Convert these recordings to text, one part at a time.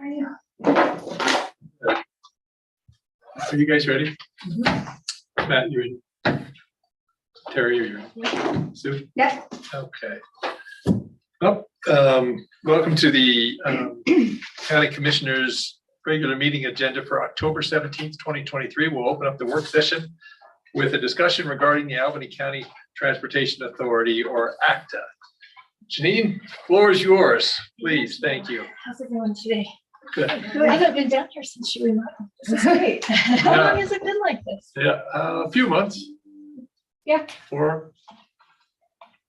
Are you guys ready? Mm-hmm. Matt, you're in. Terry, are you in? Sue? Yeah. Okay. Well, welcome to the County Commissioners regular meeting agenda for October 17th, 2023. We'll open up the work session with a discussion regarding the Albany County Transportation Authority, or ACTA. Janine, floor is yours, please. Thank you. How's everyone today? Good. I haven't been down here since you remodeled. This is great. How long has it been like this? Yeah, a few months. Yeah. 4,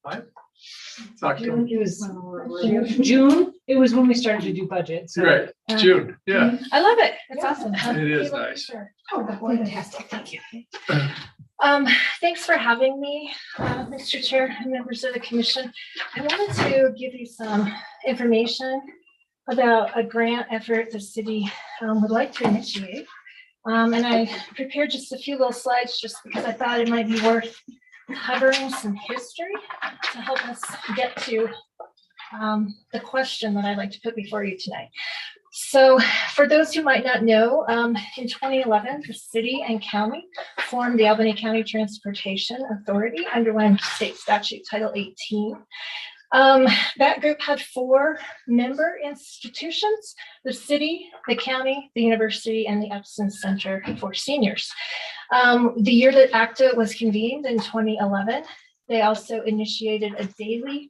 5. It's October. It was June. It was when we started to do budget. So. Right, June. Yeah, I love it. It's awesome. it is nice. Oh, fantastic. Thank you. Thanks for having me, Mr. Chair and members of the commission. I wanted to give you some information about a grant effort the city would like to initiate. And I prepared just a few little slides just because I thought it might be worth covering some history to help us get to the question that I'd like to put before you tonight. So for those who might not know, in 2011, the city and county formed the Albany County Transportation Authority under Wyoming State Statute Title 18. That group had 4 member institutions: the city, the county, the university, and the Epson Center for Seniors. The year that ACTA was convened in 2011, they also initiated a daily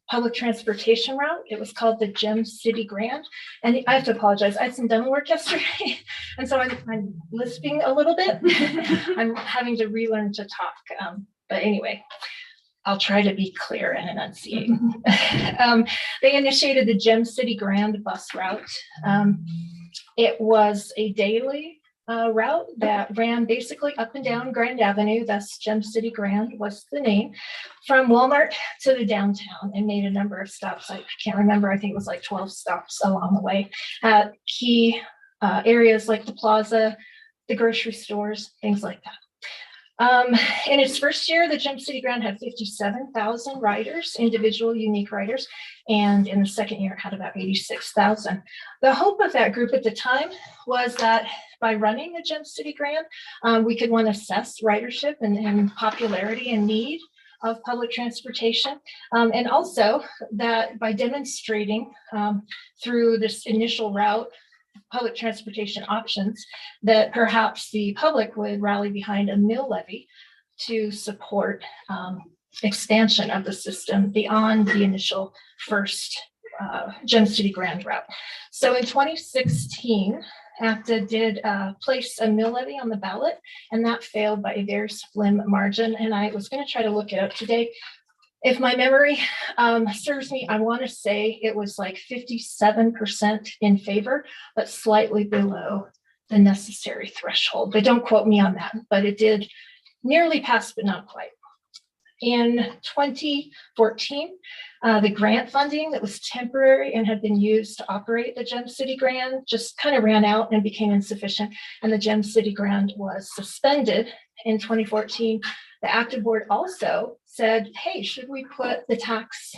public transportation route. It was called the Gem City Grand. And I have to apologize, I had some dental work yesterday, and so I'm lisping a little bit. I'm having to relearn to talk, but anyway. I'll try to be clear and enunciate. They initiated the Gem City Grand bus route. It was a daily route that ran basically up and down Grand Avenue, thus Gem City Grand was the name, from Walmart to the downtown, and made a number of stops. I can't remember, I think it was like 12 stops along the way at key areas like the plaza, the grocery stores, things like that. In its first year, the Gem City Grand had 57,000 riders, individual unique riders, and in the second year it had about 86,000. The hope of that group at the time was that by running the Gem City Grand, we could assess ridership and popularity and need of public transportation, and also that by demonstrating through this initial route public transportation options, that perhaps the public would rally behind a mill levy to support expansion of the system beyond the initial first Gem City Grand route. So in 2016, ACTA did place a mill levy on the ballot, and that failed by a very slim margin. And I was going to try to look it up today. If my memory serves me, I want to say it was like 57% in favor, but slightly below the necessary threshold. But don't quote me on that, but it did nearly pass, but not quite. In 2014, the grant funding that was temporary and had been used to operate the Gem City Grand just kind of ran out and became insufficient, and the Gem City Grand was suspended in 2014. The ACTA board also said, hey, should we put the tax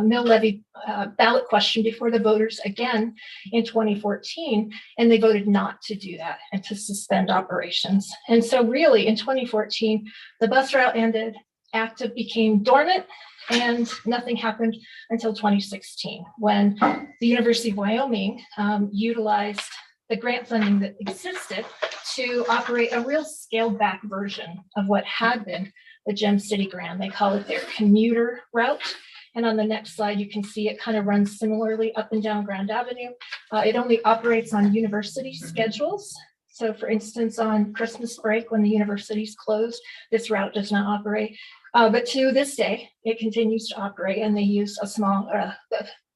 mill levy ballot question before the voters again in 2014? And they voted not to do that and to suspend operations. And so really in 2014, the bus route ended, ACTA became dormant, and nothing happened until 2016, when the University of Wyoming utilized the grant funding that existed to operate a real scaled back version of what had been the Gem City Grand. They call it their commuter route. And on the next slide, you can see it kind of runs similarly up and down Grand Avenue. It only operates on university schedules. So for instance, on Christmas break, when the universities closed, this route does not operate. But to this day, it continues to operate, and they use a small,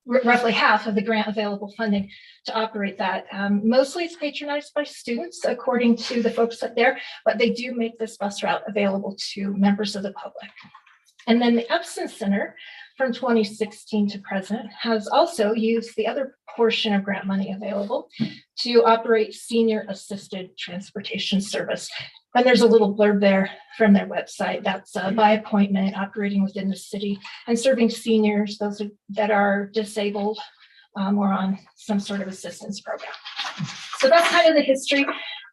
roughly half of the grant available funding to operate that. Mostly it's patronized by students, according to the folks up there, but they do make this bus route available to members of the public. And then the Epson Center from 2016 to present has also used the other portion of grant money available to operate senior assisted transportation service. And there's a little blurb there from their website. That's by appointment, operating within the city and serving seniors, those that are disabled or on some sort of assistance program. So that's kind of the history.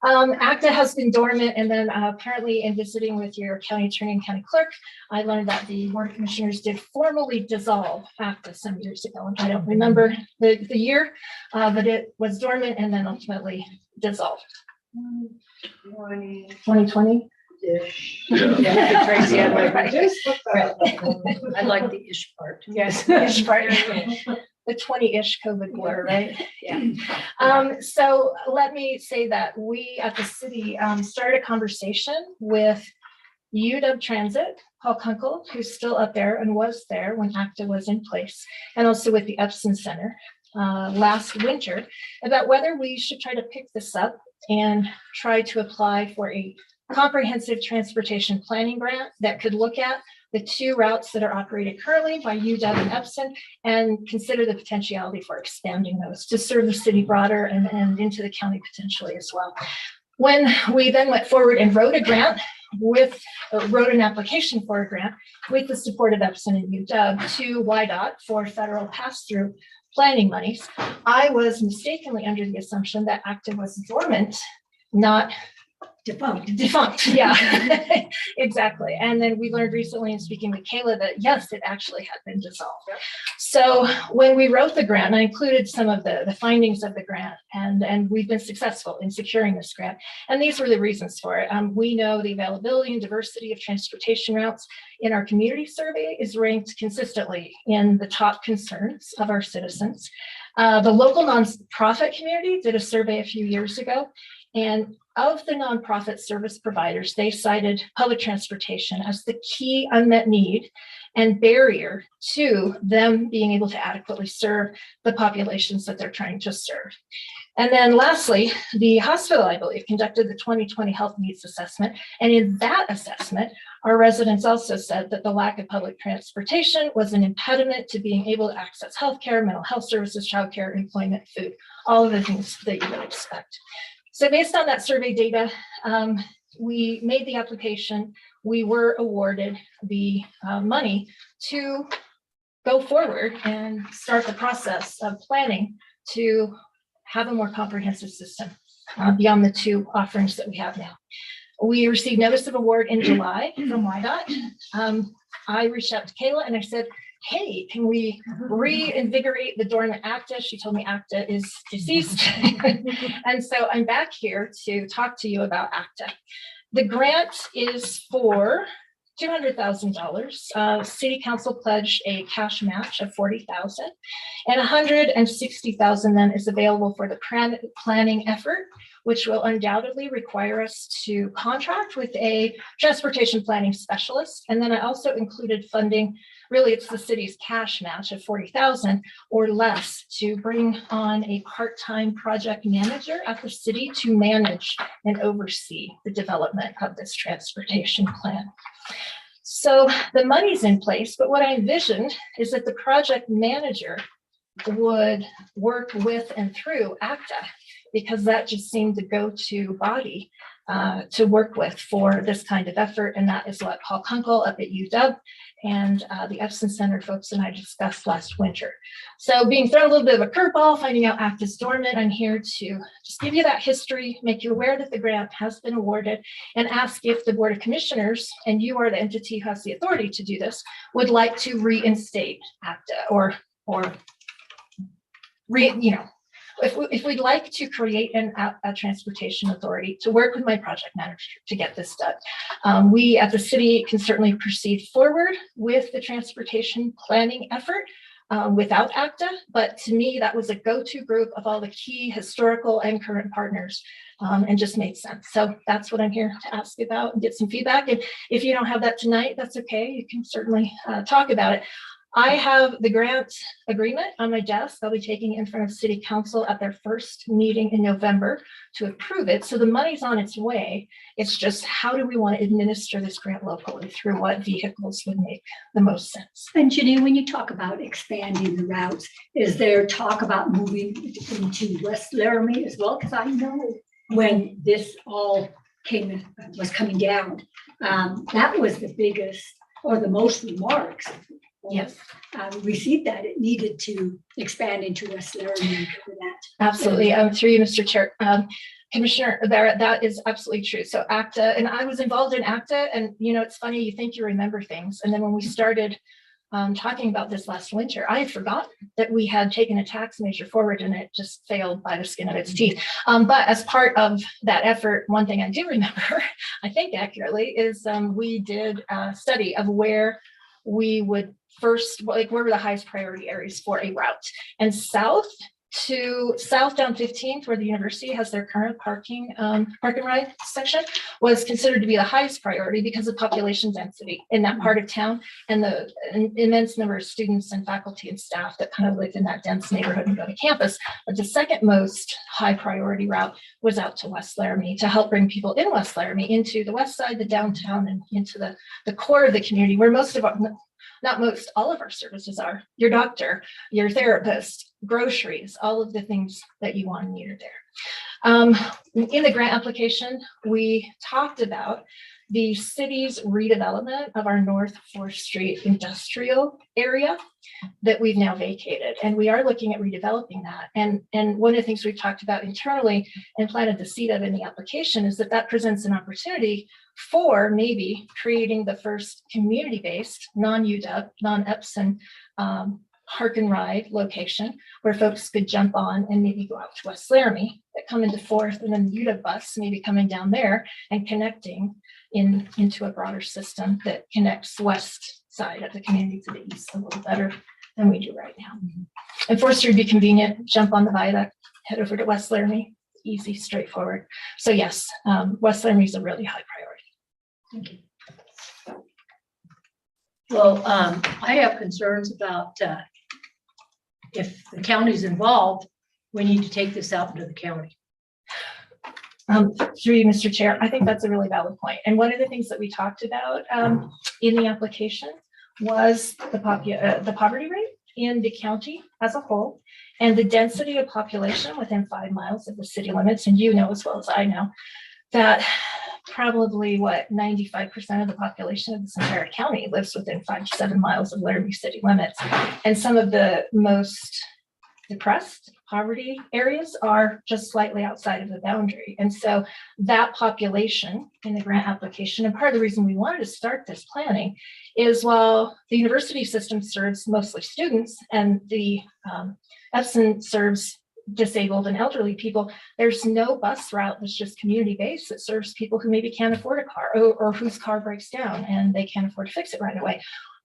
ACTA has been dormant, and then apparently in visiting with your county attorney and county clerk, I learned that the Board of Commissioners did formally dissolve ACTA some years ago. And I don't remember the year, but it was dormant and then ultimately dissolved. 2020? Yeah, Tracy, I like that. Right. I like the ish part. Yes. Ish part. The 20-ish COVID blur, right? Yeah. So let me say that we at the city started a conversation with UW Transit, Paul Kunkel, who's still up there and was there when ACTA was in place, and also with the Epson Center last winter, about whether we should try to pick this up and try to apply for a comprehensive transportation planning grant that could look at the two routes that are operated currently by UW and Epson, and consider the potentiality for expanding those to serve the city broader and into the county potentially as well. When we then went forward and wrote an application for a grant with the support of Epson and UW to YDOT for federal pass-through planning monies, I was mistakenly under the assumption that ACTA was dormant, not defunct. Yeah, exactly. And then we learned recently in speaking with Kayla that yes, it actually had been dissolved. Yep. So when we wrote the grant, I included some of the findings of the grant, and we've been successful in securing this grant. And these were the reasons for it. We know the availability and diversity of transportation routes in our community survey is ranked consistently in the top concerns of our citizens. The local nonprofit community did a survey a few years ago, and of the nonprofit service providers, they cited public transportation as the key unmet need and barrier to them being able to adequately serve the populations that they're trying to serve. And then lastly, the hospital, I believe, conducted the 2020 health needs assessment. And in that assessment, our residents also said that the lack of public transportation was an impediment to being able to access healthcare, mental health services, childcare, employment, food, all of the things that you would expect. So based on that survey data, we made the application. We were awarded the money to go forward and start the process of planning to have a more comprehensive system beyond the two offerings that we have now. We received notice of award in July from YDOT. I reached out to Kayla and I said, hey, can we reinvigorate the dormant ACTA? She told me ACTA is deceased. And so I'm back here to talk to you about ACTA. The grant is for $200,000. City Council pledged a cash match of $40,000, and $160,000 then is available for the planning effort, which will undoubtedly require us to contract with a transportation planning specialist. And then I also included funding. Really, it's the city's cash match of $40,000 or less to bring on a part-time project manager at the city to manage and oversee the development of this transportation plan. So the money's in place, but what I envisioned is that the project manager would work with and through ACTA, because that just seemed the go-to body to work with for this kind of effort. And that is what Paul Kunkel up at UW and the Epson Center folks and I discussed last winter. So being thrown a little bit of a curveball, finding out ACTA is dormant, I'm here to just give you that history, make you aware that the grant has been awarded, and ask if the Board of Commissioners, and you are the entity who has the authority to do this, would like to reinstate ACTA or if we'd like to create a transportation authority to work with my project manager to get this done. We at the city can certainly proceed forward with the transportation planning effort without ACTA, but to me, that was a go-to group of all the key historical and current partners, and just made sense. So that's what I'm here to ask about and get some feedback. And if you don't have that tonight, that's okay. You can certainly talk about it. I have the grant agreement on my desk. I'll be taking it in front of City Council at their first meeting in November to approve it. So the money's on its way. It's just how do we want to administer this grant locally, through what vehicles would make the most sense. And Jenny, when you talk about expanding the routes, is there talk about moving into West Laramie as well? Because I know when this all was coming down, that was the biggest or the most remarks Yes, received that. It needed to expand into West Laramie for that. absolutely. Through you, Mr. Chair. Commissioner Barrett, that is absolutely true. So ACTA, and I was involved in ACTA, and it's funny, you think you remember things. And then when we started talking about this last winter, I had forgotten that we had taken a tax measure forward and it just failed by the skin of its teeth. But as part of that effort, one thing I do remember, I think accurately, is we did a study of where we would first, like where were the highest priority areas for a route. And south down 15th, where the university has their current park and ride section, was considered to be the highest priority because of population density in that part of town and the immense number of students and faculty and staff that kind of live in that dense neighborhood and go to campus. But the second most high priority route was out to West Laramie to help bring people in West Laramie into the west side, the downtown, and into the core of the community where all of our services are. Your doctor, your therapist, groceries, all of the things that you want and need are there. In the grant application, we talked about the city's redevelopment of our North 4th Street industrial area that we've now vacated. And we are looking at redeveloping that. And one of the things we've talked about internally and planted the seed of in the application is that presents an opportunity for maybe creating the first community-based, non-UW, non-Epson park and ride location where folks could jump on and maybe go out to West Laramie, that come into 4th, and then the UW bus maybe coming down there and connecting into a broader system that connects west side of the community to the east a little better than we do right now. And 4th Street would be convenient, jump on the viaduct, head over to West Laramie, easy, straightforward. So yes, West Laramie is a really high priority. Thank you. Well, I have concerns about if the county's involved, we need to take this out into the county. Through you, Mr. Chair, I think that's a really valid point. And one of the things that we talked about in the application was the poverty rate in the county as a whole and the density of population within 5 miles of the city limits. And you know as well as I know that probably 95% of the population of this entire county lives within 5 to 7 miles of Laramie city limits. And some of the most depressed poverty areas are just slightly outside of the boundary. And so that population in the grant application, and part of the reason we wanted to start this planning is while the university system serves mostly students and the Epson serves disabled and elderly people, there's no bus route that's just community-based that serves people who maybe can't afford a car or whose car breaks down and they can't afford to fix it right away.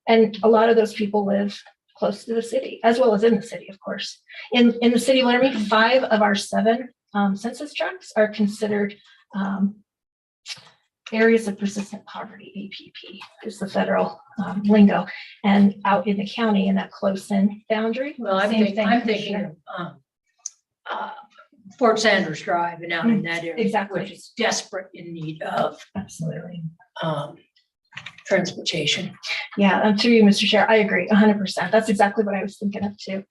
And a lot of those people live close to the city, as well as in the city, of course. In the city of Laramie, 5 of our 7 census tracts are considered areas of persistent poverty, APP is the federal lingo. And out in the county in that close-in boundary. Well, I'm thinking of Fort Sanders Drive and out in that area, exactly, which is desperate in need of absolutely transportation. Yeah, to you, Mr. Chair, I agree 100%. That's exactly what I was thinking of too.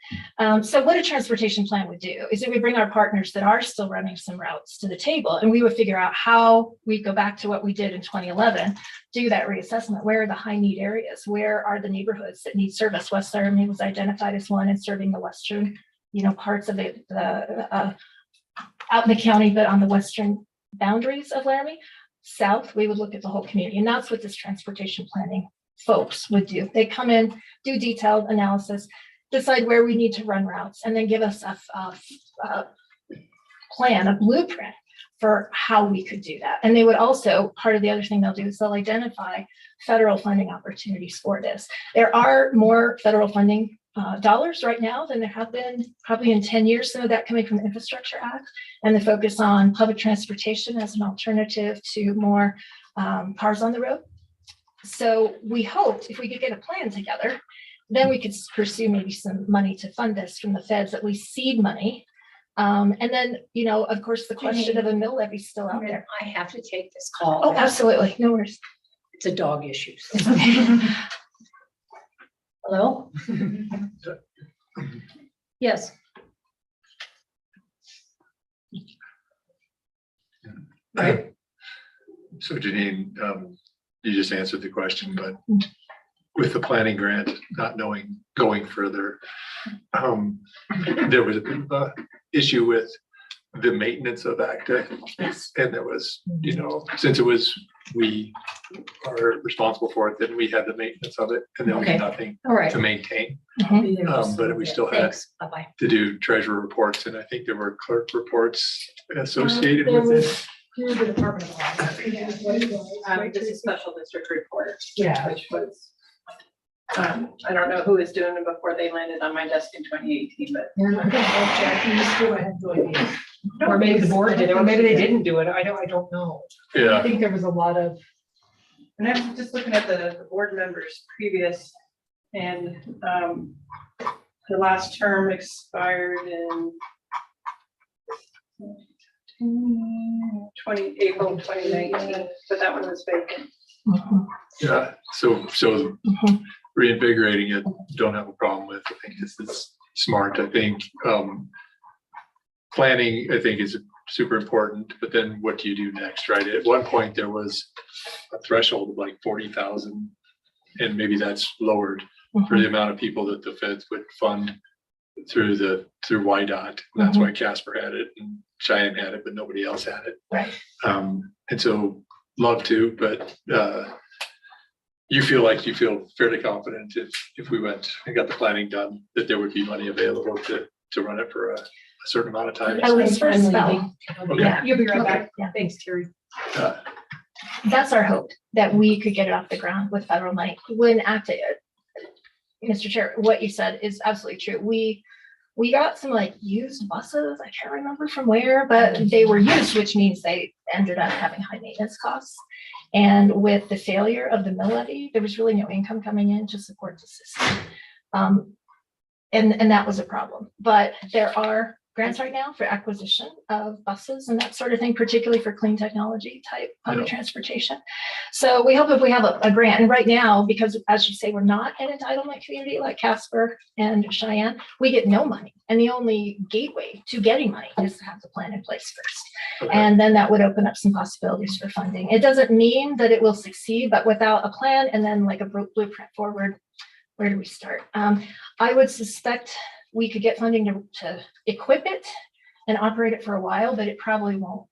So what a transportation plan would do is it would bring our partners that are still running some routes to the table, and we would figure out how we go back to what we did in 2011, do that reassessment. Where are the high need areas? Where are the neighborhoods that need service? West Laramie was identified as one and serving the western, parts of it, out in the county, but on the western boundaries of Laramie. South, we would look at the whole community, and that's what this transportation planning folks would do. They come in, do detailed analysis, decide where we need to run routes, and then give us a plan, a blueprint for how we could do that. And they would also, part of the other thing they'll do is they'll identify federal funding opportunities for this. There are more federal funding dollars right now than there have been probably in 10 years, some of that coming from the Infrastructure Act and the focus on public transportation as an alternative to more cars on the road. So we hoped if we could get a plan together, then we could pursue maybe some money to fund this from the feds, at least seed money. And then, of course, the question of a mill levy is still out there. I have to take this call. Oh, absolutely. No worries. It's a dog issue. Okay. Hello? Yes. So Janine, you just answered the question, but with the planning grant, not knowing going further. There was a bit of a issue with the maintenance of ACTA. Yes. And there was, since it was, we are responsible for it, then we had the maintenance of it, and there was Okay. nothing All right. to maintain. Mhm. But we still had Thanks. Bye-bye. to do treasurer reports, and I think there were clerk reports associated There with it. was through the Department of Law. This is special district report. Yeah. Which was, I don't know who was doing it before they landed on my desk in 2018, but. Or maybe the board did it, or maybe they didn't do it. I don't know. I Yeah, think there was a lot of, And I'm just looking at the board members previous, and the last term expired in April 2019, but that one was vacant. Mhm. yeah, so Mhm. reinvigorating it, don't have a problem with. I think this is smart. I think planning, I think, is super important, but then what do you do next, right? At one point, there was a threshold of like 40,000, and maybe that's lowered for the amount of people that the feds would fund through YDOT. That's why Casper had it and Cheyenne had it, but nobody else had it. Right. And so love to, but you feel fairly confident if we went and got the planning done, that there would be money available to run it for a certain amount of time. At least for a I'm spell. leaving. Okay. Yeah. You'll be right Okay. back. Yeah. Thanks, Terry. Uh, That's our hope, that we could get it off the ground with federal money. When acted, Mr. Chair, what you said is absolutely true. We got some like used buses. I can't remember from where, but they were used, which means they ended up having high maintenance costs. And with the failure of the mill levy, there was really no income coming in to support the system. And that was a problem. But there are grants right now for acquisition of buses and that sort of thing, particularly for clean technology type public transportation. So we hope if we have a grant, and right now, because as you say, we're not an entitlement community like Casper and Cheyenne, we get no money. And the only gateway to getting money is to have the plan in place first. okay. And then that would open up some possibilities for funding. It doesn't mean that it will succeed, but without a plan and then like a blueprint forward, where do we start? I would suspect we could get funding to equip it and operate it for a while, but it probably won't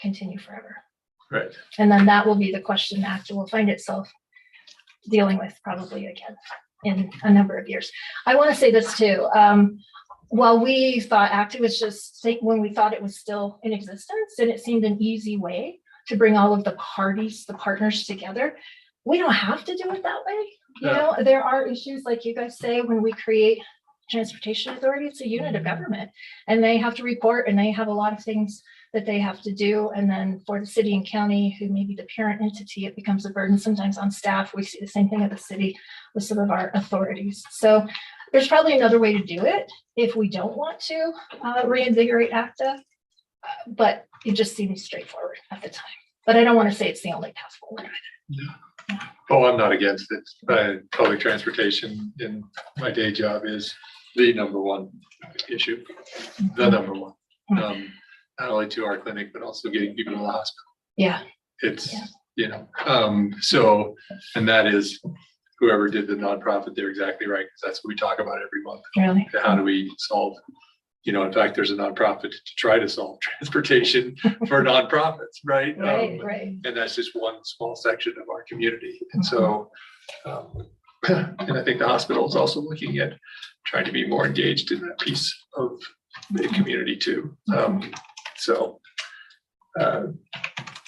continue forever. Right. And then that will be the question ACTA will find itself dealing with probably again in a number of years. I want to say this too. While we thought ACTA was just when we thought it was still in existence and it seemed an easy way to bring all of the parties, the partners together, we don't have to do it that way. You know, there are issues like you guys say when we create transportation authority, it's a unit of government and they have to report and they have a lot of things that they have to do. And then for the city and county, who may be the parent entity, it becomes a burden sometimes on staff. We see the same thing at the city with some of our authorities. So there's probably another way to do it if we don't want to reinvigorate ACTA, but it just seems straightforward at the time. But I don't want to say it's the only path forward. Oh, I'm not against it. Public transportation in my day job is the number one issue, the number one. Not only to our clinic, but also getting people to the hospital. Yeah. It's, Yeah. so, and that is whoever did the nonprofit, they're exactly right. 'Cause that's what we talk about every month. Really? How do we solve, in fact, there's a nonprofit to try to solve transportation for nonprofits, right? Right, right. And that's just one small section of our community. And so, and I think the hospital is also looking at trying to be more engaged in that piece of the community too. So I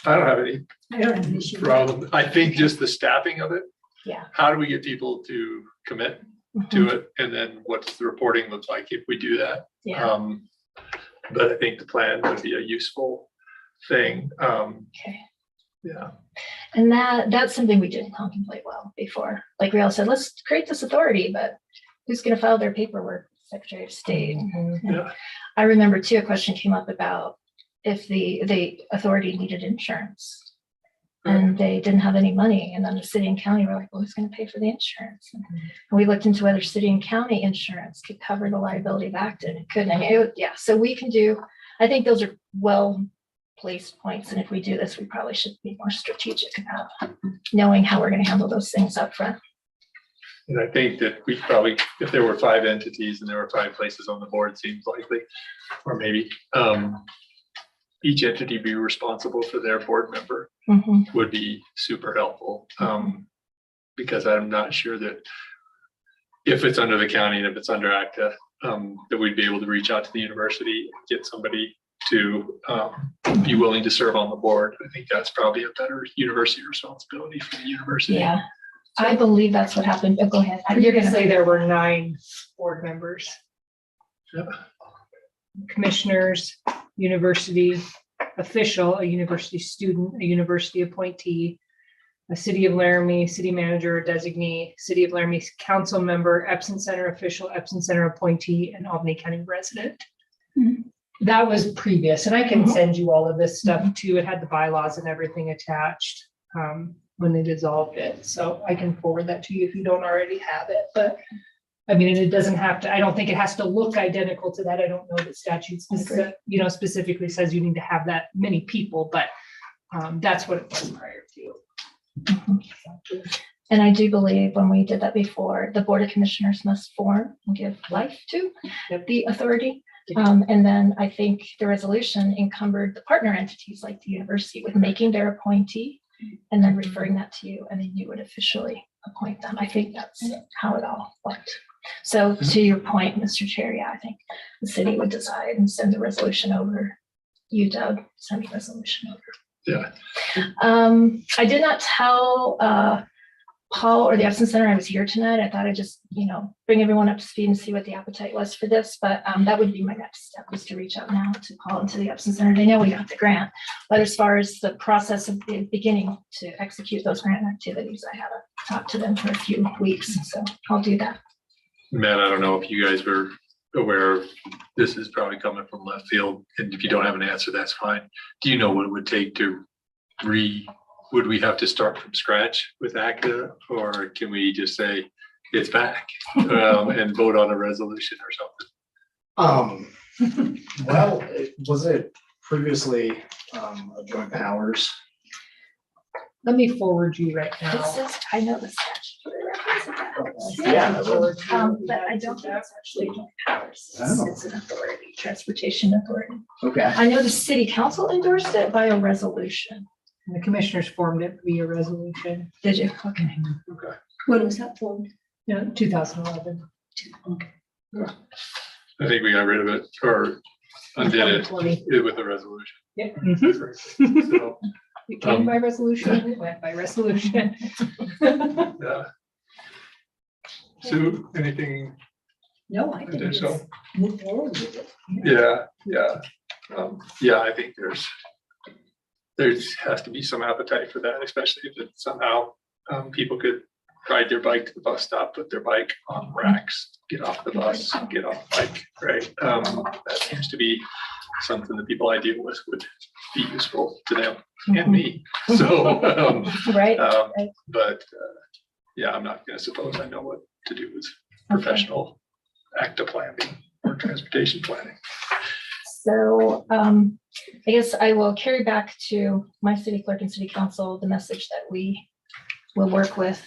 don't have any I don't have an issue. problem. I think just the staffing of it. Yeah. How do we get people to commit to it? And then what's the reporting look like if we do that? Yeah. But I think the plan would be a useful thing. Okay. Yeah. And that's something we didn't contemplate well before. Like we all said, let's create this authority, but who's going to file their paperwork? Secretary of State. Yeah. I remember too, a question came up about if the authority needed insurance and they didn't have any money. And then the city and county were like, well, who's going to pay for the insurance? And we looked into whether city and county insurance could cover the liability of ACTA, and it couldn't. I mean, so we can do, I think those are well-placed points. And if we do this, we probably should be more strategic about knowing how we're going to handle those things up front. And I think that we probably, if there were 5 entities and there were 5 places on the board, seems likely, or maybe each entity be responsible for their board member Mhm. would be super helpful. Because I'm not sure that if it's under the county and if it's under ACTA, that we'd be able to reach out to the university and get somebody to be willing to serve on the board. I think that's probably a better university responsibility for the university. Yeah, I believe that's what happened. Oh, go ahead. You're gonna Previously, there were 9 board members. Yeah. Commissioners, university official, a university student, a university appointee, a city of Laramie, city manager or designee, city of Laramie council member, Epson Center official, Epson Center appointee, and Albany County resident. Mhm. That was previous, and I can Mhm. send you all of this stuff too. It had the bylaws and everything attached when they dissolved it. So I can forward that to you if you don't already have it, but I mean, it doesn't have to, I don't think it has to look identical to that. I don't know that statute specifically says you need to have that many people, but that's what it was prior to. And I do believe when we did that before, the Board of Commissioners must form and give life to the authority. And then I think the resolution encumbered the partner entities like the university with making their appointee and then referring that to you, and then you would officially appoint them. I think that's how it all worked. So to your point, Mr. Chair, yeah, I think the city would decide and send the resolution over. You, Doug, send the resolution over. Yeah. I did not tell Paul or the Epson Center I was here tonight. I thought I'd just, bring everyone up to speed and see what the appetite was for this, but that would be my next step, was to reach out now to Paul and to the Epson Center. They know we got the grant, but as far as the process of beginning to execute those grant activities, I haven't talked to them for a few weeks, so I'll do that. Matt, I don't know if you guys were aware of, this is probably coming from left field, and if you don't have an answer, that's fine. Do you know what it would take to would we have to start from scratch with ACTA, or can we just say it's back and vote on a resolution or something? Well, was it previously a joint powers? Let me forward you right It now. says, I know the statutory reference of that. Yeah. But I don't think it's actually joint powers. Oh. It's an authority, transportation authority. Okay. I know the city council endorsed it by a resolution. And the commissioners formed it via resolution. Did you? Okay. Okay. When was that formed? 2011. I think we got rid of it or undid it 2020. with a resolution. Yeah. So, It came by resolution, it went by resolution. yeah. Sue, anything No, I think it's additional? move forward with it. Yeah. Yeah, I think there's has to be some appetite for that, especially if it somehow people could ride their bike to the bus stop, put their bike on racks, get off the bus, get off the bike, right? That seems to be something that people I deal with would be useful to them and me. So, Right. but yeah, I'm not gonna suppose I know what to do with professional ACTA planning or transportation planning. So I guess I will carry back to my city clerk and city council the message that we will work with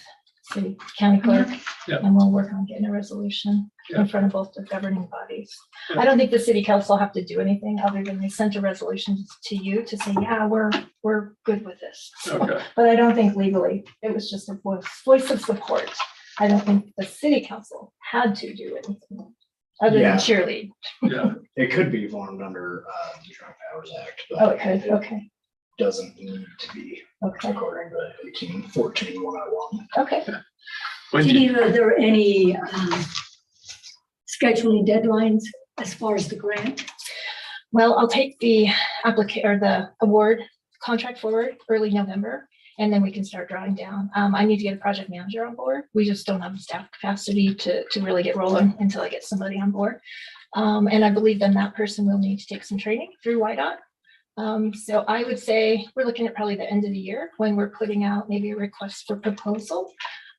city county clerk, Yeah. and we'll work on getting a resolution in front of both the governing bodies. I don't think the city council have to do anything other than they sent a resolution to you to say, yeah, we're good with this. So, Okay. but I don't think legally, it was just a voice of support. I don't think the city council had to do anything other than Yeah. cheerlead. Yeah. It could be formed under the Joint Powers Act, Oh, but okay, it okay, doesn't need to be okay, according to 1814-101. okay. When do you- Are there any scheduling deadlines as far as the grant? Well, I'll take the or the award contract forward early November, and then we can start drawing down. I need to get a project manager on board. We just don't have the staff capacity to really get rolling until I get somebody on board. And I believe then that person will need to take some training through YDOT. So I would say we're looking at probably the end of the year when we're putting out maybe a request for proposal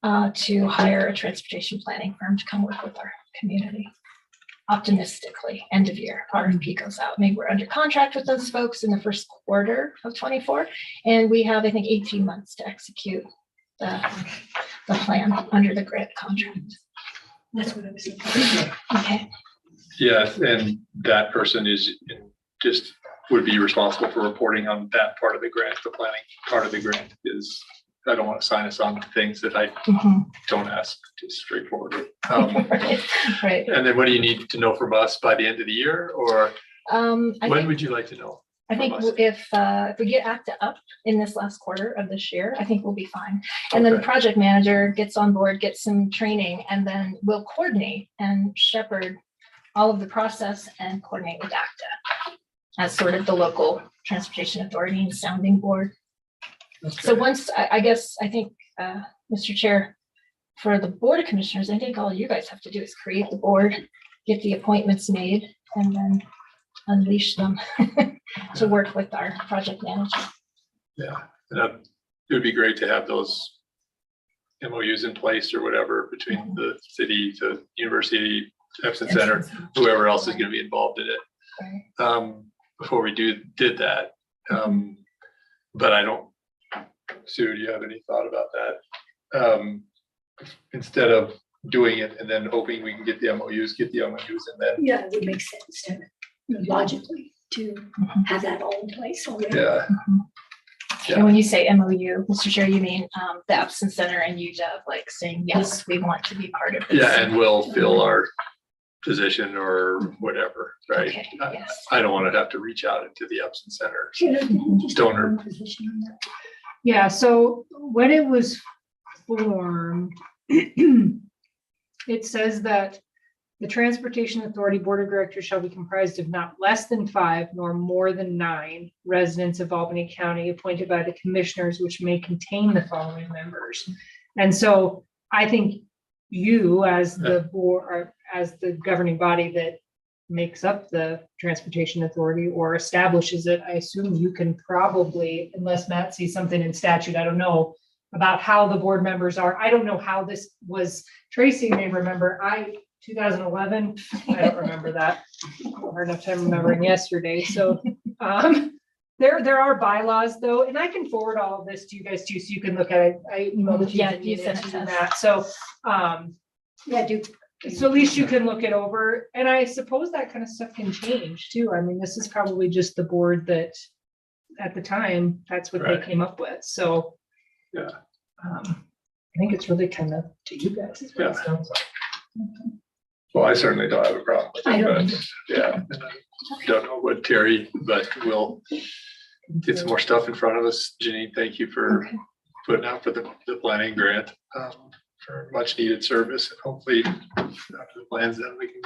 to hire a transportation planning firm to come work with our community. Optimistically, end of year, RFP goes out. Maybe we're under contract with those folks in the first quarter of 24, and we have, I think, 18 months to execute the the plan under the grant contract. That's what I was thinking. Okay, Yeah, and that person is just would be responsible for reporting on that part of the grant. The planning part of the grant is, I don't want to sign us on things that I mhm, don't ask, just straightforward. right. And then what do you need to know from us by the end of the year, or I when think, would you like to know? I think from us? if we get ACTA up in this last quarter of this year, I think we'll be fine. And then the Okay. project manager gets on board, gets some training, and then we'll coordinate and shepherd all of the process and coordinate with ACTA as sort of the local transportation authority and sounding board. So Okay. once, I guess, I think, Mr. Chair, for the Board of Commissioners, I think all you guys have to do is create the board, get the appointments made, and then unleash them to work with our project manager. Yeah, and it would be great to have those MOUs in place or whatever between the city, the university, Epson Center, whoever else is going to be involved in it. Right. Before we did that. But I don't, Sue, do you have any thought about that? Instead of doing it and then hoping we can get the MOUs, and then, Yeah, it would make sense to, logically, to have that all in place already. yeah. And when you say MOU, Mr. Chair, you mean the Epson Center and UW, like saying, yes, we want to be part of this. Yeah, and we'll fill our position or whatever, right? Okay, yes. I don't want to have to reach out into the Epson Center. Just Donor. one position on that. Yeah, so when it was formed, it says that the Transportation Authority Board of Directors shall be comprised of not less than 5 nor more than 9 residents of Albany County appointed by the commissioners, which may contain the following members. And so I think you as the board, or as the governing body that makes up the Transportation Authority or establishes it, I assume you can probably, unless Matt sees something in statute, I don't know about how the board members are. I don't know how this was. Tracy may remember, 2011, I don't remember that. I don't have enough time remembering yesterday. So there are bylaws though, and I can forward all of this to you guys too, so you can look at it. I emailed it to you. Yeah, you sent it to us. That. So Yeah, do. so at least you can look it over. And I suppose that kind of stuff can change too. I mean, this is probably just the board that at the time, that's what Right. they came up with. So Yeah. I think it's really kind of to you guys. Is what it Yeah. sounds like. Well, I certainly don't have a problem with I it, don't but yeah. and I don't know what Terry, but we'll get some more stuff in front of us. Janine, thank you for Okay. putting out for the planning grant, for much needed service. And hopefully after the plans, then we can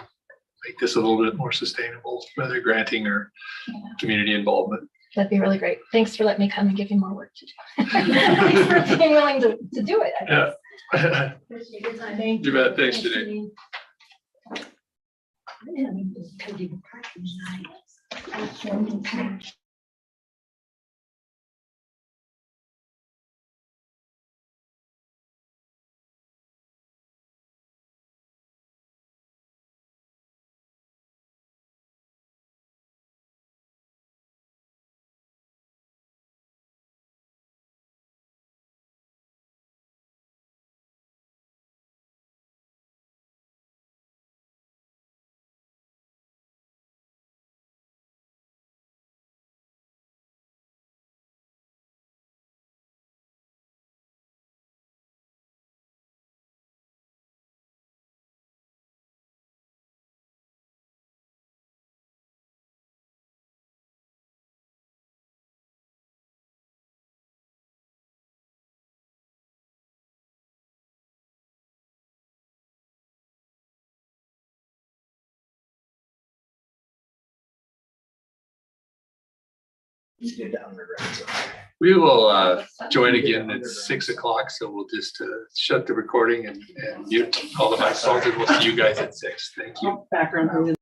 make this a little bit more sustainable, whether granting or Yeah. community involvement. That'd be really great. Thanks for letting me come and give you more work to do. Thanks for being willing to do it. I guess. Yeah. Appreciate your time. Thank You bet. Thanks, Janine. I mean, the coding parking lot. You did the underground. So. We will join again at 6 o'clock, so we'll just shut the recording and mute all the microphones, and we'll see you guys at 6. Thank you. Background.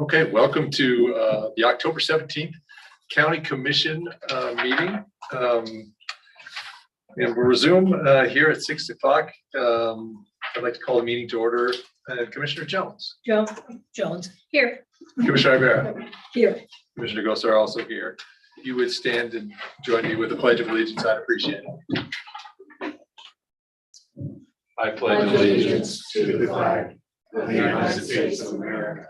Okay, welcome to the October 17th County Commission meeting. And we'll resume here at 6 o'clock. I'd like to call the meeting to order. Commissioner Jones, Jones, here. Commissioner Rivera, Here, Commissioner Goss are also here. If you would stand and join me with the Pledge of Allegiance, I'd appreciate it. I pledge allegiance to the flag of the United States of America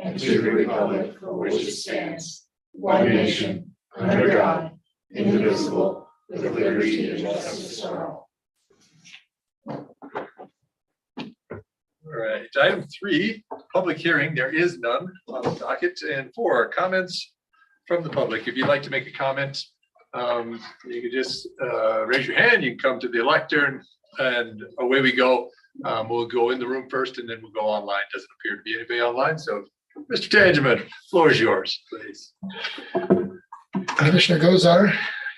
and to the republic for which it stands, one nation, under God, indivisible, with liberty and justice for all. All right, item 3, public hearing. There is none on the docket. And 4, comments from the public. If you'd like to make a comment, you can just raise your hand. You can come to the lectern and away we go. We'll go in the room first and then we'll go online. Doesn't appear to be anybody online. So Mr. Tangeman, floor is yours, please. Commissioner Gozar,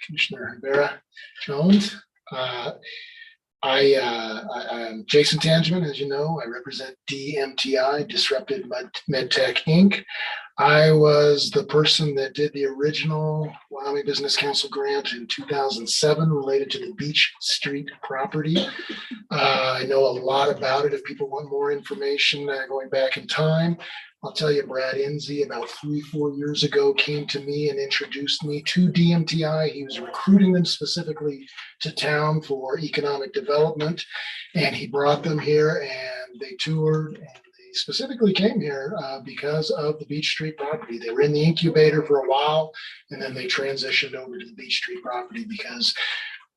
Commissioner Rivera, Jones. I'm Jason Tangeman, as you know. I represent DMTI, Disrupted MedTech Inc. I was the person that did the original Wyoming Business Council grant in 2007 related to the Beach Street property. I know a lot about it. If people want more information going back in time, I'll tell you, Brad Enzi about 3-4 years ago came to me and introduced me to DMTI. He was recruiting them specifically to town for economic development, and he brought them here and they toured, and they specifically came here because of the Beach Street property. They were in the incubator for a while, and then they transitioned over to the Beach Street property because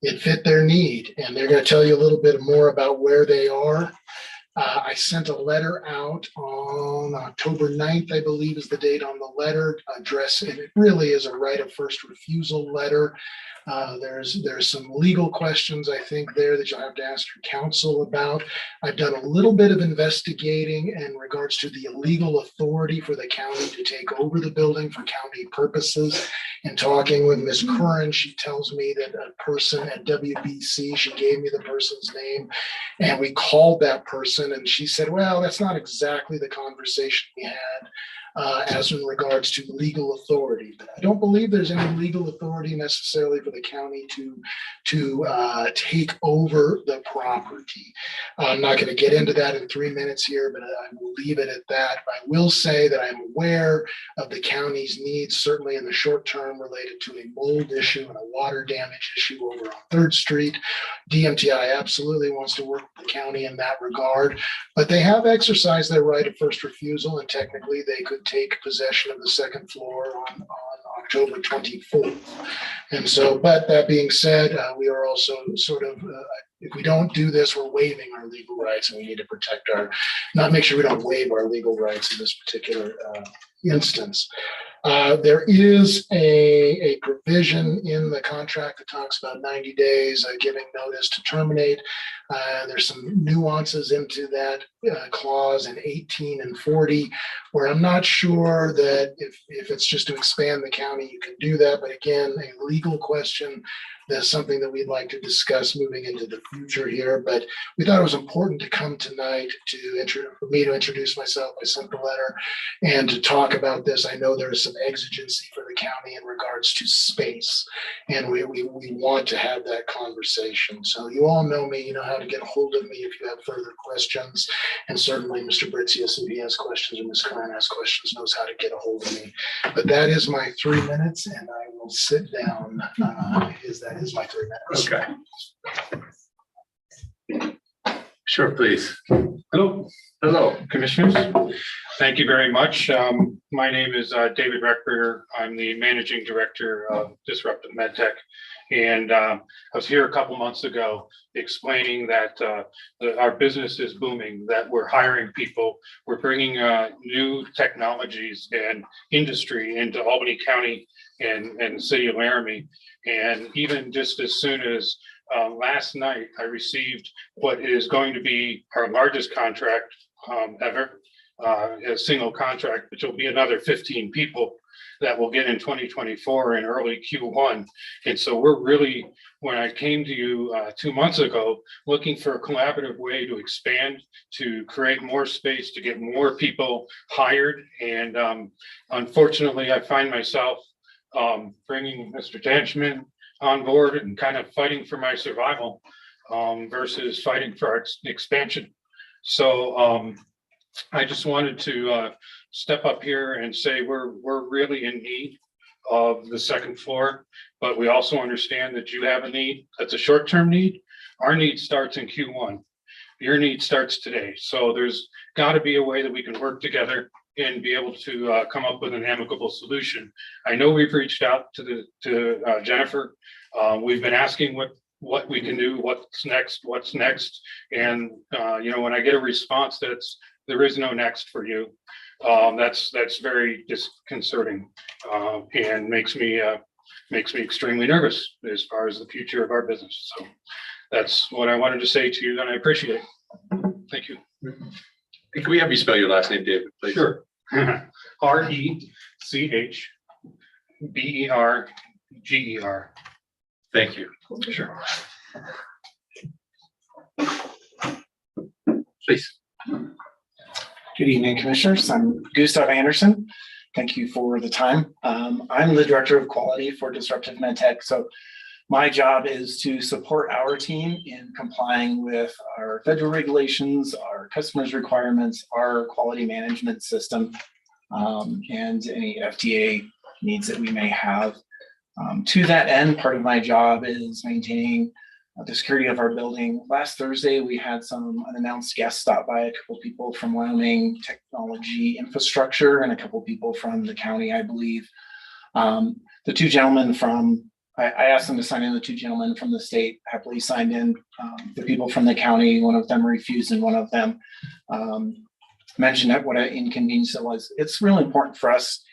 it fit their need. And they're going to tell you a little bit more about where they are. I sent a letter out on October 9th, I believe is the date on the letter address, and it really is a right of first refusal letter. There's some legal questions, I think, there that you'll have to ask your counsel about. I've done a little bit of investigating in regards to the legal authority for the county to take over the building for county purposes. And talking with Ms. Curran, she tells me that a person at WBC, she gave me the person's name, and we called that person, and she said, well, that's not exactly the conversation we had as in regards to legal authority. But I don't believe there's any legal authority necessarily for the county to take over the property. I'm not going to get into that in 3 minutes here, but I will leave it at that. I will say that I'm aware of the county's needs, certainly in the short term, related to a mold issue and a water damage issue over on 3rd Street. DMTI absolutely wants to work with the county in that regard, but they have exercised their right of first refusal, and technically they could take possession of the 2nd floor on October 24th. And so, but that being said, we are also sort of, if we don't do this, we're waiving our legal rights, and we need to protect not make sure we don't waive our legal rights in this particular instance. There is a provision in the contract that talks about 90 days giving notice to terminate. There's some nuances into that clause in 18 and 40, where I'm not sure that if it's just to expand the county, you can do that. But again, a legal question. That's something that we'd like to discuss moving into the future here. But we thought it was important to come tonight for me to introduce myself. I sent the letter and to talk about this. I know there is some exigency for the county in regards to space, and we want to have that conversation. So you all know me, you know how to get a hold of me if you have further questions. And certainly Mr. Britzius, if he has questions, or Ms. Curran has questions, knows how to get a hold of me. But that is my 3 minutes, and I will sit down. That is my 3 minutes. Okay. Sure, please. Hello. Hello. Commissioners. Thank you very much. My name is David Reckberger. I'm the Managing Director of Disruptive MedTech. And I was here a couple months ago explaining that our business is booming, that we're hiring people, we're bringing new technologies and industry into Albany County and the city of Laramie. And even just as soon as last night, I received what is going to be our largest contract ever, a single contract, which will be another 15 people that we'll get in 2024 and early Q1. And so we're really, when I came to you 2 months ago, looking for a collaborative way to expand, to create more space, to get more people hired. And unfortunately, I find myself bringing Mr. Tanchman on board and kind of fighting for my survival versus fighting for our expansion. So I just wanted to step up here and say we're really in need of the second floor, but we also understand that you have a need. That's a short-term need. Our need starts in Q1. Your need starts today. So there's got to be a way that we can work together and be able to come up with an amicable solution. I know we've reached out to Jennifer. We've been asking what we can do, what's next. And you know, when I get a response that's there is no next for you, that's very disconcerting and makes me extremely nervous as far as the future of our business. So that's what I wanted to say to you, and I appreciate it. Thank you. Can we have you spell your last name, David, please? Sure. RECHBERGER. Thank you. Sure. Please. Good evening, Commissioners. I'm Gustav Anderson. Thank you for the time. I'm the Director of Quality for Disruptive MedTech. So my job is to support our team in complying with our federal regulations, our customers' requirements, our quality management system, and any FDA needs that we may have. To that end, part of my job is maintaining the security of our building. Last Thursday, we had some unannounced guests stop by, a couple people from Wyoming Technology Infrastructure and a couple people from the county, I believe. The two gentlemen from, I asked them to sign in, the two gentlemen from the state happily signed in. The people from the county, one of them refused and one of them mentioned that what an inconvenience it was. It's really important for us,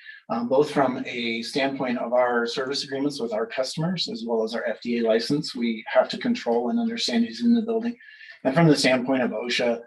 both from a standpoint of our service agreements with our customers, as well as our FDA license. We have to control and understand who's in the building. And from the standpoint of OSHA,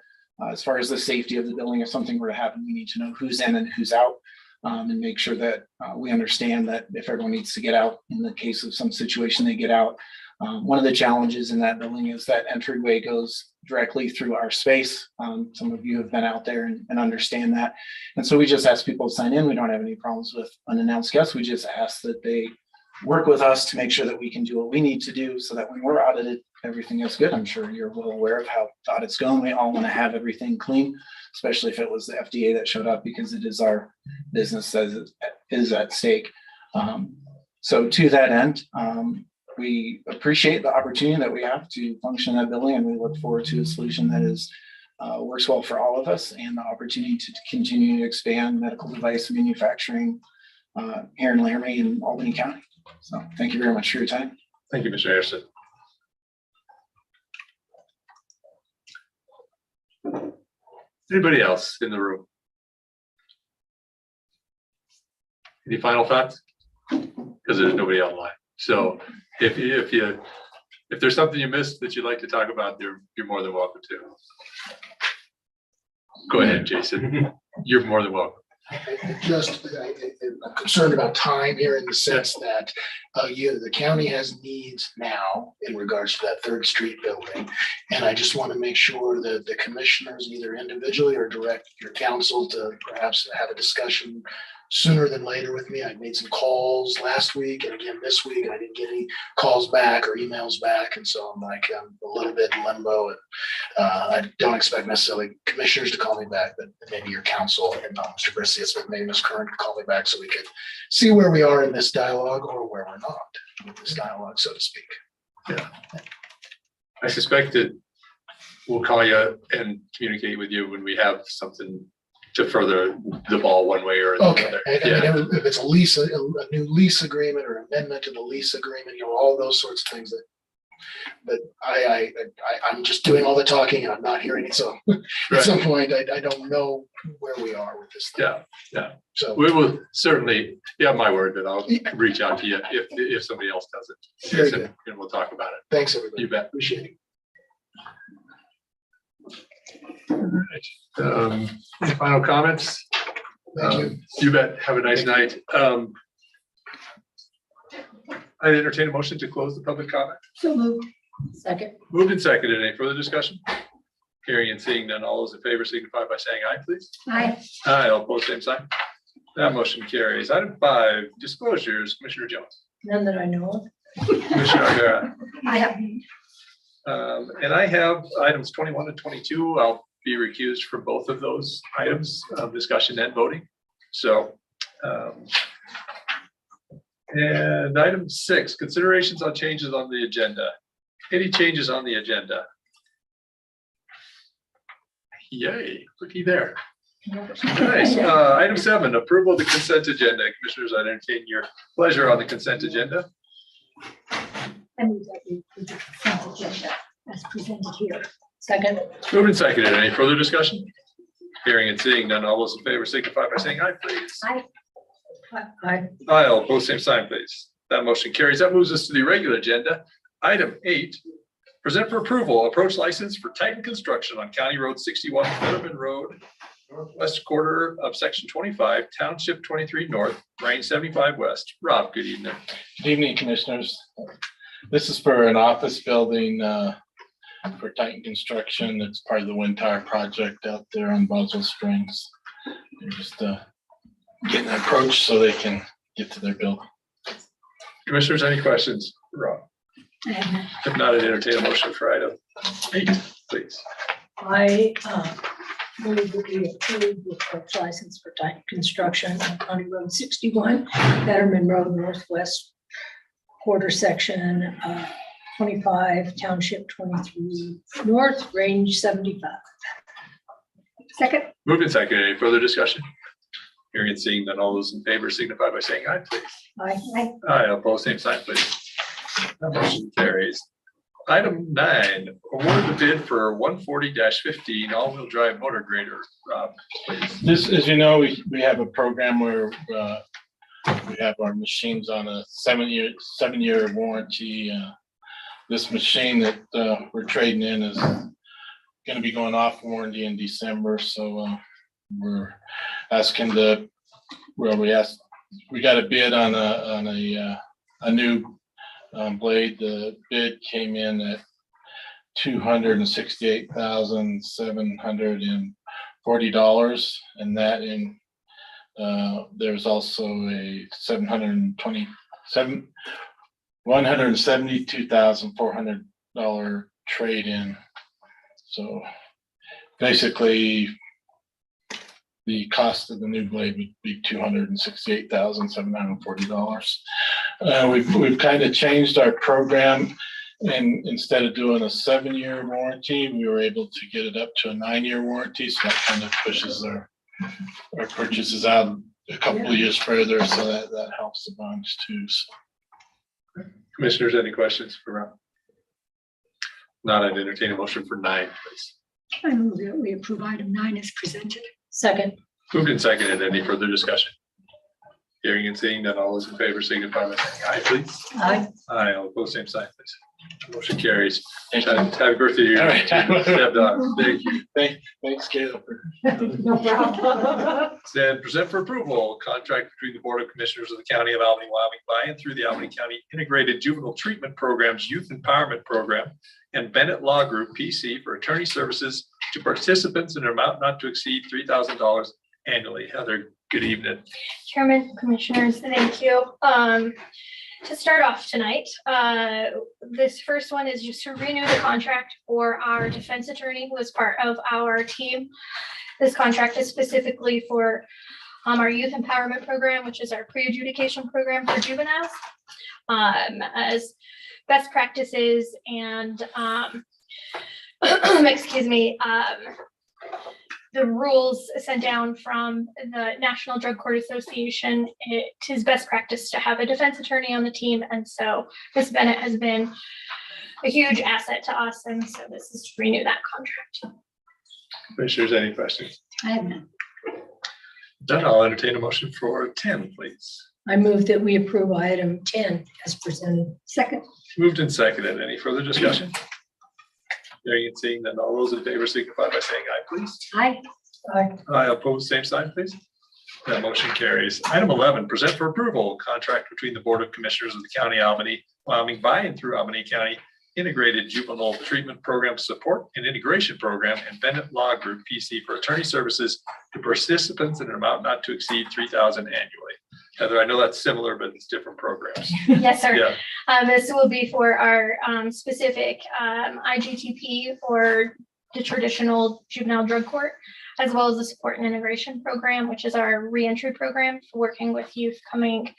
as far as the safety of the building, if something were to happen, we need to know who's in and who's out, and make sure that we understand that if everyone needs to get out, in the case of some situation, they get out. One of the challenges in that building is that entryway goes directly through our space. Some of you have been out there and understand that. And so we just ask people to sign in. We don't have any problems with unannounced guests. We just ask that they work with us to make sure that we can do what we need to do so that when we're audited, everything is good. I'm sure you're well aware of how audits go. We all want to have everything clean, especially if it was the FDA that showed up, because it is our business that is at stake. So to that end, we appreciate the opportunity that we have to function in that building, and we look forward to a solution that is works well for all of us, and the opportunity to continue to expand medical device manufacturing here in Laramie and Albany County. So thank you very much for your time. Thank you, Mr. Anderson. Anybody else in the room? Any final thoughts? Because there's nobody online. So if there's something you missed that you'd like to talk about, you're more than welcome to. Go ahead, Jason. You're more than welcome. I'm concerned about time here in the sense that the county has needs now in regards to that 3rd Street building. And I just want to make sure that the commissioners, either individually or direct your council, to perhaps have a discussion sooner than later with me. I made some calls last week and again this week, and I didn't get any calls back or emails back. And so I'm a little bit in limbo, and I don't expect necessarily commissioners to call me back, but maybe your council and Mr. Brissius, but maybe Ms. Curran could call me back so we could see where we are in this dialogue, or where we're not with this dialogue, so to speak. Yeah. I suspect that we'll call you and communicate with you when we have something to further the ball one way or another. Okay, and if it's a lease, a new lease agreement or amendment to the lease agreement, all those sorts of things that I'm just doing all the talking and I'm not hearing it. So at some point, I don't know where we are with this thing. Yeah. So we will certainly, you have my word that I'll reach out to you if somebody else does it. Very good. And we'll talk about it. Thanks, everybody. You bet. Appreciate it. All right. Any final comments? Thank you. You bet. Have a nice night. I entertain a motion to close the public comment. So moved. Second. Moved and seconded. Any further discussion? Hearing and seeing none, all those in favor signify by saying aye, please. Aye. Aye, all opposed, same sign. That motion carries. Item 5, disclosures, Commissioner Jones. None that I know of. Commissioner O'Hara. I have, And I have items 21 and 22. I'll be recused for both of those items of discussion and voting. So, and item 6, considerations on changes on the agenda. Any changes on the agenda? Yay, looky there. Nice. Item 7, approval of the consent agenda. Commissioners, I entertain your pleasure on the consent agenda. I move that we approve the consent agenda as presented here. Second. Moved and seconded. Any further discussion? Hearing and seeing none, all those in favor signify by saying aye, please. Aye. Aye. Aye, all opposed, same sign, please. That motion carries. That moves us to the regular agenda. Item 8, present for approval, approach license for Titan Construction on County Road 61, Fetterman Road, northwest quarter of Section 25, Township 23 North, Range 75 West. Rob, good evening. Good evening, Commissioners. This is for an office building for Titan Construction. It's part of the wind tower project out there on Boswell Springs. They're just getting approached so they can get to their building. Commissioners, any questions? Rob? If not, I'd entertain a motion for item 8, please. I move that we approve the approach license for Titan Construction on County Road 61, Fetterman Road Northwest quarter section, 25, Township 23 North, Range 75. Second. Moved and seconded. Any further discussion? Hearing and seeing none, all those in favor signify by saying aye, please. Aye. Aye, opposed, same sign, please. That motion carries. Item 9, award the bid for 140-15 all-wheel drive motor grader. Rob, please. This, as you know, we have a program where we have our machines on a 7-year warranty. This machine that we're trading in is going to be going off warranty in December. So we're asking we got a bid on a new blade. The bid came in at $268,740, and that in there's also a $172,400 trade-in. So basically, the cost of the new blade would be $268,740. We've kind of changed our program, and instead of doing a 7-year warranty, we were able to get it up to a 9-year warranty. So that kind of pushes our purchases out a couple of years further. So that helps a bunch too. So. Commissioners, any questions for Rob? Not, I'd entertain a motion for 9, please. I move that we approve item 9 as presented. Second. Moved and seconded. Any further discussion? Hearing and seeing none, all those in favor signify by saying aye, please. Aye. Aye, all opposed, same sign, please. Motion carries. Thank you. Happy birthday to you. All right. Stepped up. Thank you. Thanks, Caleb. No problem. Then present for approval, contract between the Board of Commissioners of the County of Albany, Wyoming by and through the Albany County Integrated Juvenile Treatment Programs Youth Empowerment Program and Bennett Law Group PC for attorney services to participants in an amount not to exceed $3,000 annually. Heather, good evening. Chairman, Commissioners, thank you. To start off tonight, this first one is just to renew the contract for our defense attorney who is part of our team. This contract is specifically for our youth empowerment program, which is our pre-adjudication program for juveniles, as best practices and excuse me, the rules sent down from the National Drug Court Association. It is best practice to have a defense attorney on the team. And so Ms. Bennett has been a huge asset to us. And so this is to renew that contract. Commissioners, any questions? I have none. Done. I'll entertain a motion for 10, please. I move that we approve item 10 as presented. Second. Moved and seconded. Any further discussion? Hearing and seeing none, all those in favor signify by saying aye, please. Aye. Aye. Aye, opposed, same sign, please. That motion carries. Item 11, present for approval, contract between the Board of Commissioners of the County of Albany, Wyoming, by and through Albany County Integrated Juvenile Treatment Program Support and Integration Program and Bennett Law Group PC for attorney services to participants in an amount not to exceed $3,000 annually. Heather, I know that's similar, but it's different programs. Yes, sir. Yeah, This will be for our specific IGTP or the traditional juvenile drug court, as well as the support and integration program, which is our reentry program for working with youth coming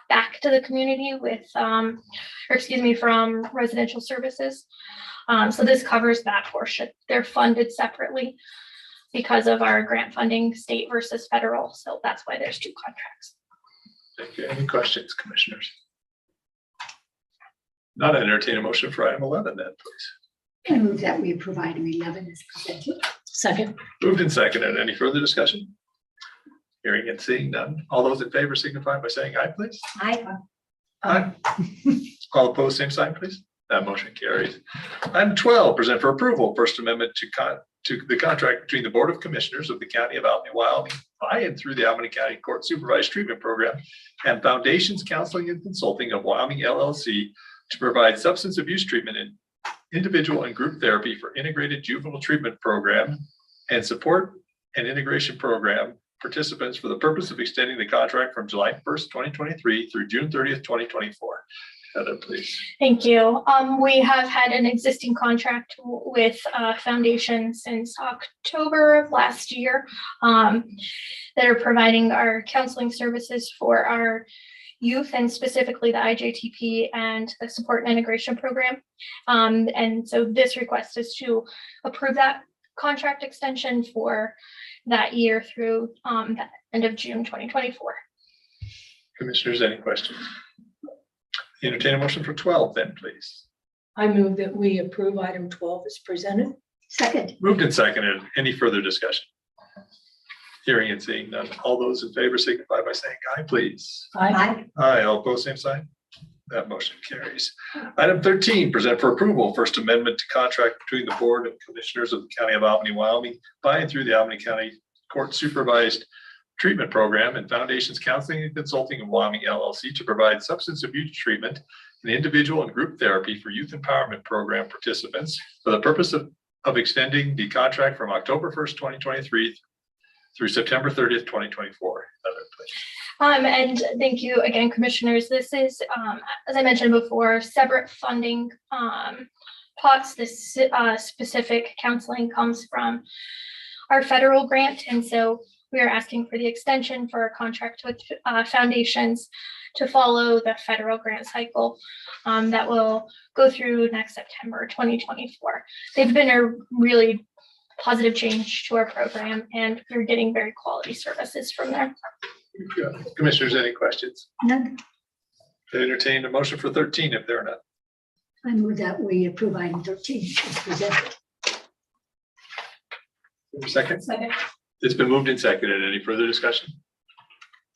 back to the community with, from residential services. So this covers that portion. They're funded separately because of our grant funding, state versus federal. So that's why there's two contracts. thank you. Any questions, commissioners? Not entertain a motion for item 11 then, please. I move that we approve item 11 as presented. Second. Moved and seconded. Any further discussion? Hearing and seeing none. All those in favor signify by saying aye, please. Aye. Aye. All opposed, same sign, please. That motion carries. Item 12, present for approval, First Amendment to the contract between the Board of Commissioners of the County of Albany, Wyoming, by and through the Albany County Court Supervised Treatment Program and Foundations Counseling and Consulting of Wyoming LLC to provide substance abuse treatment in individual and group therapy for integrated juvenile treatment program and support and integration program participants for the purpose of extending the contract from July 1st, 2023 through June 30th, 2024. Heather, please. Thank you. We have had an existing contract with Foundation since October of last year that are providing our counseling services for our youth and specifically the IJTP and the support and integration program. And so this request is to approve that contract extension for that year through the end of June 2024. Commissioners, any questions? Entertain a motion for 12 then, please. I move that we approve item 12 as presented. Second. Moved and seconded. Any further discussion? Hearing and seeing none. All those in favor signify by saying aye, please. Aye. Aye, all opposed, same sign. That motion carries. Item 13, present for approval, First Amendment to contract between the Board of Commissioners of the County of Albany, Wyoming, by and through the Albany County Court Supervised Treatment Program and Foundations Counseling and Consulting of Wyoming LLC to provide substance abuse treatment and individual and group therapy for youth empowerment program participants for the purpose of extending the contract from October 1st, 2023 through September 30th, 2024. And thank you again, commissioners. This is, as I mentioned before, separate funding pots. This specific counseling comes from our federal grant. And so we are asking for the extension for a contract with Foundations to follow the federal grant cycle that will go through next September 2024. They've been a really positive change to our program, and we're getting very quality services from there. Commissioners, any questions? None. Entertain a motion for 13 if there are none. I move that we approve item 13 as presented. Second, Second. it's been moved and seconded. Any further discussion?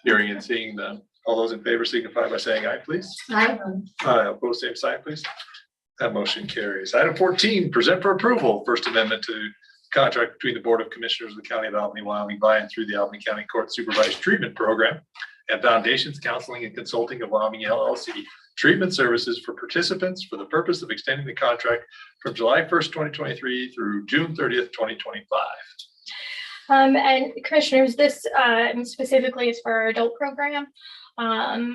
Hearing and seeing none. All those in favor signify by saying aye, please. Aye. Aye, opposed, same sign, please. That motion carries. Item 14, present for approval, First Amendment to contract between the Board of Commissioners of the County of Albany, Wyoming, by and through the Albany County Court Supervised Treatment Program and Foundations Counseling and Consulting of Wyoming LLC treatment services for participants for the purpose of extending the contract from July 1st, 2023 through June 30th, 2025. And commissioners, this specifically is for our adult program.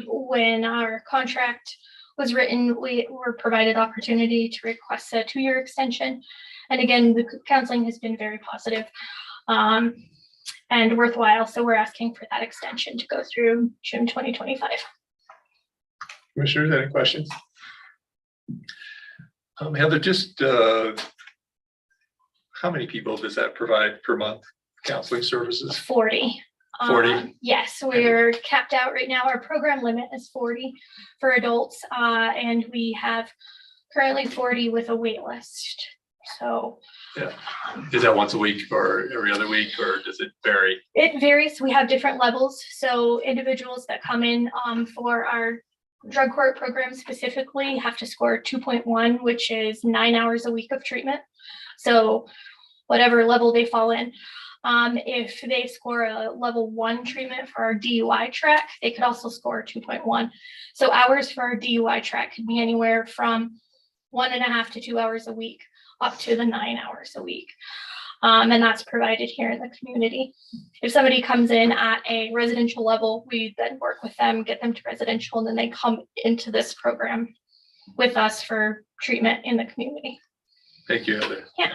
When our contract was written, we were provided opportunity to request a 2-year extension. And again, the counseling has been very positive and worthwhile. So we're asking for that extension to go through June 2025. Commissioners, any questions? Heather, just how many people does that provide per month, counseling services? 40. 40? Yes, we're capped out right now. Our program limit is 40 for adults, and we have currently 40 with a wait list. So yeah, is that once a week or every other week, or does it vary? It varies. We have different levels. So individuals that come in for our drug court program specifically have to score 2.1, which is 9 hours a week of treatment. So whatever level they fall in. If they score a level 1 treatment for our DUI track, they could also score 2.1. So hours for our DUI track could be anywhere from 1.5 to 2 hours a week, up to the 9 hours a week. And that's provided here in the community. If somebody comes in at a residential level, we then work with them, get them to residential, and then they come into this program with us for treatment in the community. Thank you, Heather. Yeah.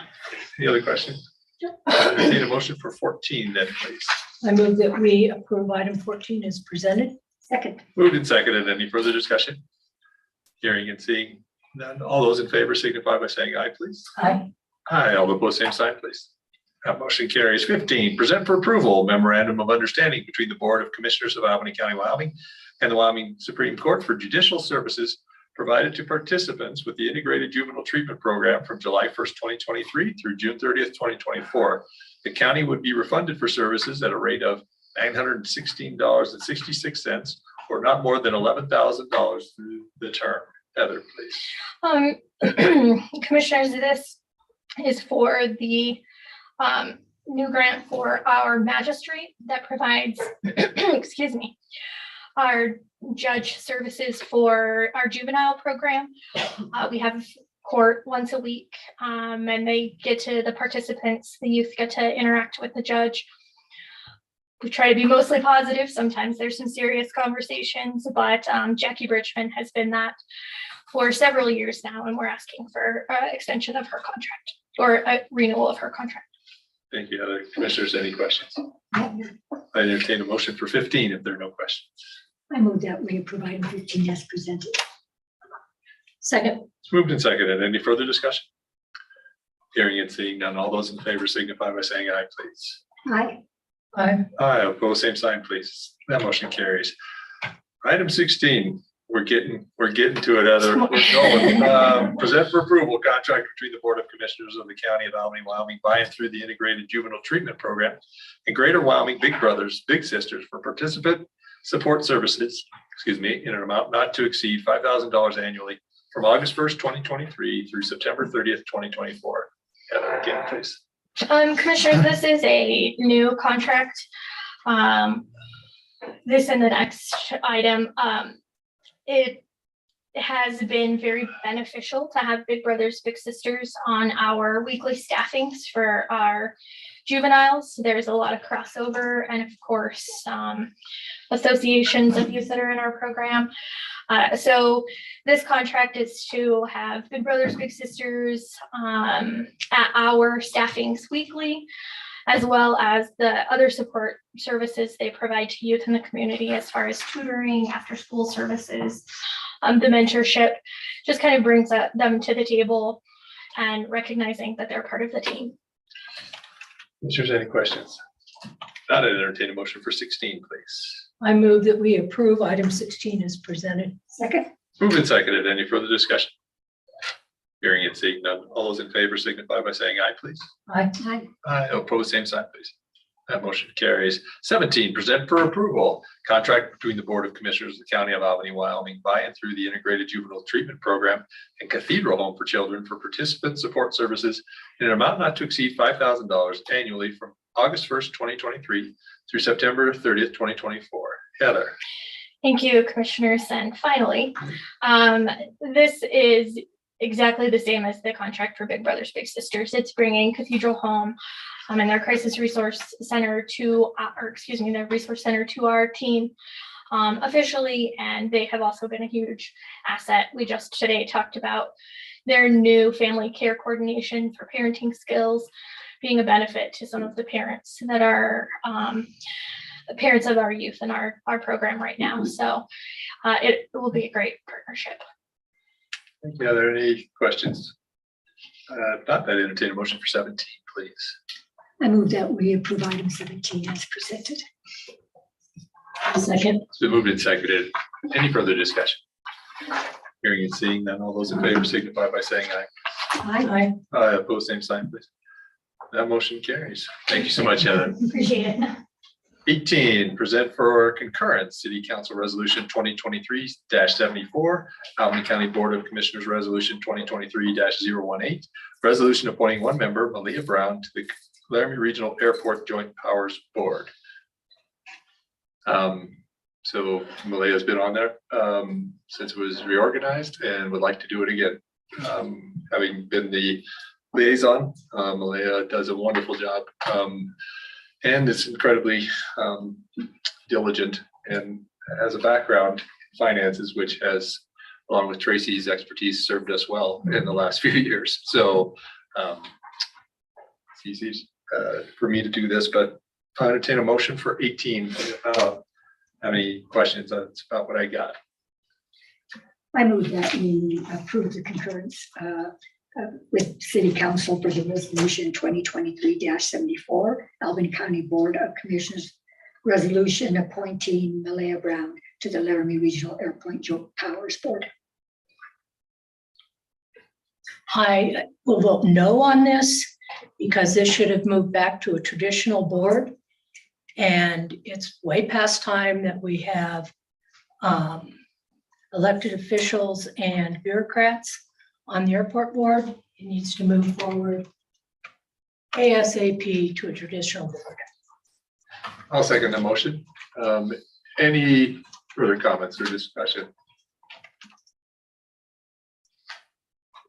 Any other questions? Need a motion for 14 then, please. I move that we approve item 14 as presented. Second. Moved and seconded. Any further discussion? Hearing and seeing none. All those in favor signify by saying aye, please. Aye. Aye. All opposed, same sign, please. That motion carries. 15, present for approval memorandum of understanding between the Board of Commissioners of Albany County, Wyoming and the Wyoming Supreme Court for judicial services provided to participants with the Integrated Juvenile Treatment Program from July 1st, 2023 through June 30th, 2024. The county would be refunded for services at a rate of $916.66 or not more than $11,000 through the term. Heather, please. Commissioners, this is for the new grant for our magistrate that provides, excuse me, our judge services for our juvenile program. We have court once a week, and the participants, the youth get to interact with the judge. We try to be mostly positive. Sometimes there's some serious conversations, but Jackie Bridgman has been that for several years now, and we're asking for extension of her contract or a renewal of her contract. Thank you, Heather. Commissioners, any questions? I entertain a motion for 15 if there are no questions. I move that we approve item 15 as presented. Second. It's moved and seconded. Any further discussion? Hearing and seeing none. All those in favor signify by saying aye, please. Aye. Aye. Aye. Opposed, same sign, please. That motion carries. Item 16. We're getting to it, Heather. We're going. Present for approval contract between the Board of Commissioners of the County of Albany, Wyoming, by and through the Integrated Juvenile Treatment Program and Greater Wyoming Big Brothers Big Sisters for participant support services, in an amount not to exceed $5,000 annually from August 1st, 2023 through September 30th, 2024. Heather, again, please. Commissioners, this is a new contract. This and the next item. It has been very beneficial to have Big Brothers Big Sisters on our weekly staffings for our juveniles. There's a lot of crossover and of course associations of youth that are in our program. So this contract is to have Big Brothers Big Sisters at our staffings weekly, as well as the other support services they provide to youth in the community as far as tutoring, after school services, the mentorship, just kind of brings them to the table and recognizing that they're part of the team. If there's any questions, not an entertain a motion for 16, please. I move that we approve item 16 as presented. Second. Moved and seconded. Any further discussion? Hearing and seeing none. All those in favor signify by saying aye, please. Aye. Aye. Aye. Opposed, same sign, please. That motion carries. 17, present for approval contract between the Board of Commissioners of the County of Albany, Wyoming, by and through the Integrated Juvenile Treatment Program and Cathedral Home for Children for participant support services in an amount not to exceed $5,000 annually from August 1st, 2023 through September 30th, 2024. Heather. Thank you, Commissioners. And finally, this is exactly the same as the contract for Big Brothers Big Sisters. It's bringing Cathedral Home and their crisis resource center to, their resource center to our team officially, and they have also been a huge asset. We just today talked about their new family care coordination for parenting skills being a benefit to some of the parents that are parents of our youth in our program right now. So it will be a great partnership. Thank you. Are there any questions? Not that, entertain a motion for 17, please. I move that we approve item 17 as presented. Second. It's been moved and seconded. Any further discussion? Hearing and seeing none. All those in favor signify by saying aye. Aye. Aye. Aye. Opposed, same sign, please. That motion carries. Thank you so much, Heather. Appreciate it. 18, present for concurrence, City Council Resolution 2023-74, Albany County Board of Commissioners Resolution 2023-018, resolution appointing one member, Malia Brown, to the Laramie Regional Airport Joint Powers Board. So Malea's been on there since it was reorganized and would like to do it again. Having been the liaison, Malaya does a wonderful job and is incredibly diligent and has a background in finances, which has, along with Tracy's expertise, served us well in the last few years. So it's easy for me to do this, but I entertain a motion for 18. Have any questions? That's about what I got. I move that we approve the concurrence with City Council for the resolution 2023-74, Albany County Board of Commissioners resolution appointing Malaya Brown to the Laramie Regional Airport Joint Powers Board. I will vote no on this because this should have moved back to a traditional board. And it's way past time that we have elected officials and bureaucrats on the airport board. It needs to move forward ASAP to a traditional board. I'll second the motion. Any further comments or discussion?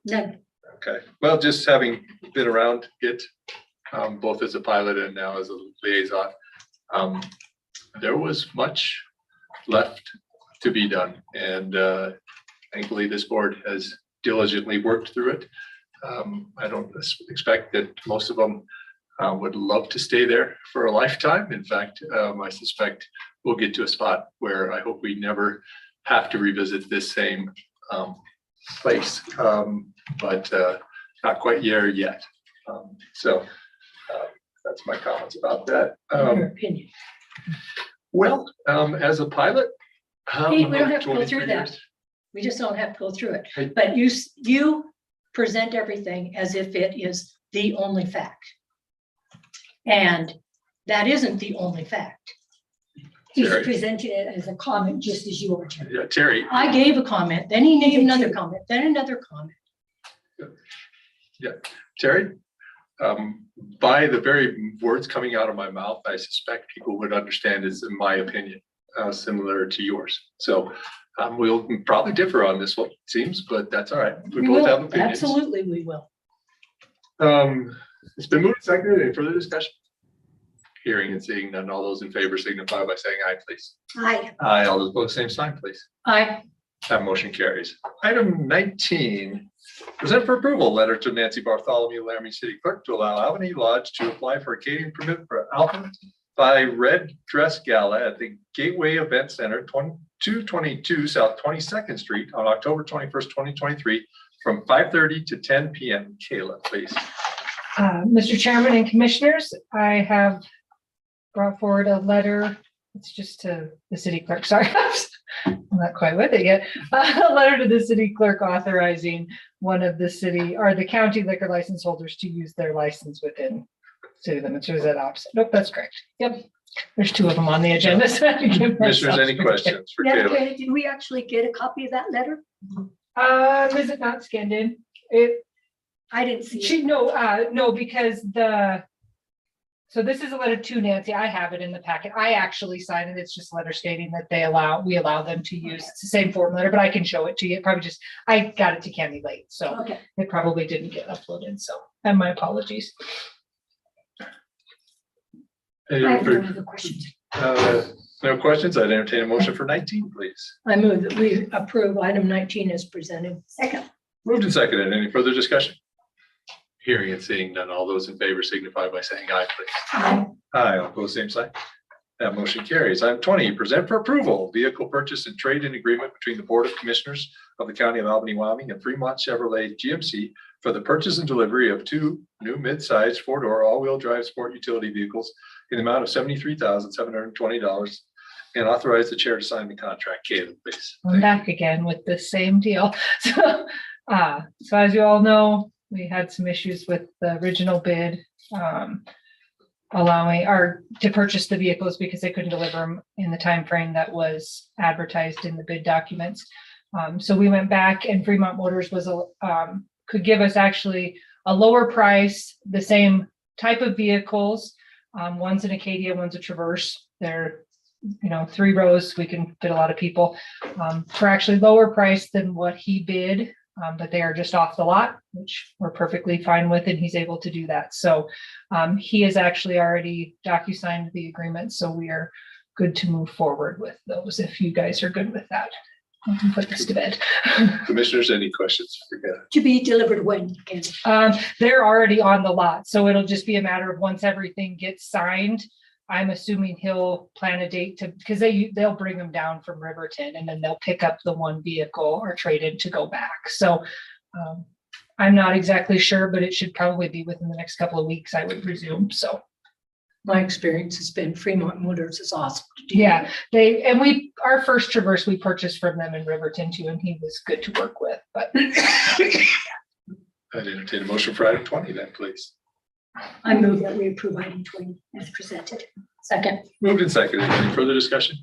None. Okay, well, just having been around it, both as a pilot and now as a liaison, there was much left to be done. And thankfully, this board has diligently worked through it. I don't expect that most of them would love to stay there for a lifetime. In fact, I suspect we'll get to a spot where I hope we never have to revisit this same place, but not quite there yet. So that's my comments about that. Your opinion. Well, as a pilot, Pete, we don't have to go 23 through that. years. We just don't have to go through Hey. it. But you present everything as if it is the only fact. And that isn't the only fact. He's Terry. presenting it as a comment, just as you are. Yeah, Terry, I gave a comment, then he gave another comment, then another comment. Terry, by the very words coming out of my mouth, I suspect people would understand is, in my opinion, similar to yours. So we'll probably differ on this one, it seems, but that's all right. We We both will. have opinions. Absolutely, we will. It's been moved and seconded. Any further discussion? Hearing and seeing none, all those in favor signify by saying aye, please. Aye. Aye, all those opposed, same sign, please. That motion carries. Item 19, present for approval, letter to Nancy Bartholomew, Laramie City Clerk, to allow Albany Lodge to apply for a catering permit for Alpha by Red Dress Gala at the Gateway Event Center, 222 South 22nd Street on October 21st, 2023, from 5:30 to 10 p.m. Kayla, please. Mr. Chairman and Commissioners, I have brought forward a letter. It's just to the city clerk. Sorry, I'm not quite with it yet. A letter to the city clerk authorizing one of the city or the county liquor license holders to use their license within city limits. Or is that opposite? Nope, that's correct. Yep. There's two of them on the agenda. So I can give Commissioners, myself- any questions for Yeah, Kayla? okay, did we actually get a copy of that letter? Is it not scanned in? It I didn't see it. no, because so this is a letter to Nancy. I have it in the packet. I actually signed it. It's just a letter stating that we allow them to use. It's the same form letter, but I can show it to you. It probably just, I got it to Candy late, so Okay. it probably didn't get uploaded. So, and my apologies. Any I have no further- other questions. No questions? I'd entertain a motion for 19, please. I move that we approve item 19 as presented. Second. Moved and seconded. Any further discussion? Hearing and seeing none, all those in favor signify by saying aye, please. Aye. Aye, all opposed, same sign. That motion carries. Item 20, present for approval, vehicle purchase and trade-in agreement between the Board of Commissioners of the County of Albany, Wyoming and Fremont Chevrolet GMC for the purchase and delivery of two new mid-sized four-door all-wheel drive sport utility vehicles in the amount of $73,720 and authorize the chair to sign the contract. Caleb, please. I'm back again with the same deal. So as you all know, we had some issues with the original bid, allowing or to purchase the vehicles because they couldn't deliver them in the time frame that was advertised in the bid documents. So we went back and Fremont Motors was could give us actually a lower price, the same type of vehicles. One's an Acadia, one's a Traverse. They're, 3 rows. We can fit a lot of people for actually lower price than what he bid. But they are just off the lot, which we're perfectly fine with, and he's able to do that. So he has actually already docu-signed the agreement, so we are good to move forward with those if you guys are good with that. I can put this to bed. Commissioners, any questions for Kayla? To be delivered when? They're already on the lot, so it'll just be a matter of once everything gets signed. I'm assuming he'll plan a date because they'll bring them down from Riverton and then they'll pick up the one vehicle or trade in to go back. So I'm not exactly sure, but it should probably be within the next couple of weeks, I would presume. So My experience has been Fremont Motors is awesome. yeah, our first Traverse we purchased from them in Riverton too, and he was good to work with. But I'd entertain a motion for item 20 then, please. I move that we approve item 20 as presented. Second. Moved and seconded. Any further discussion?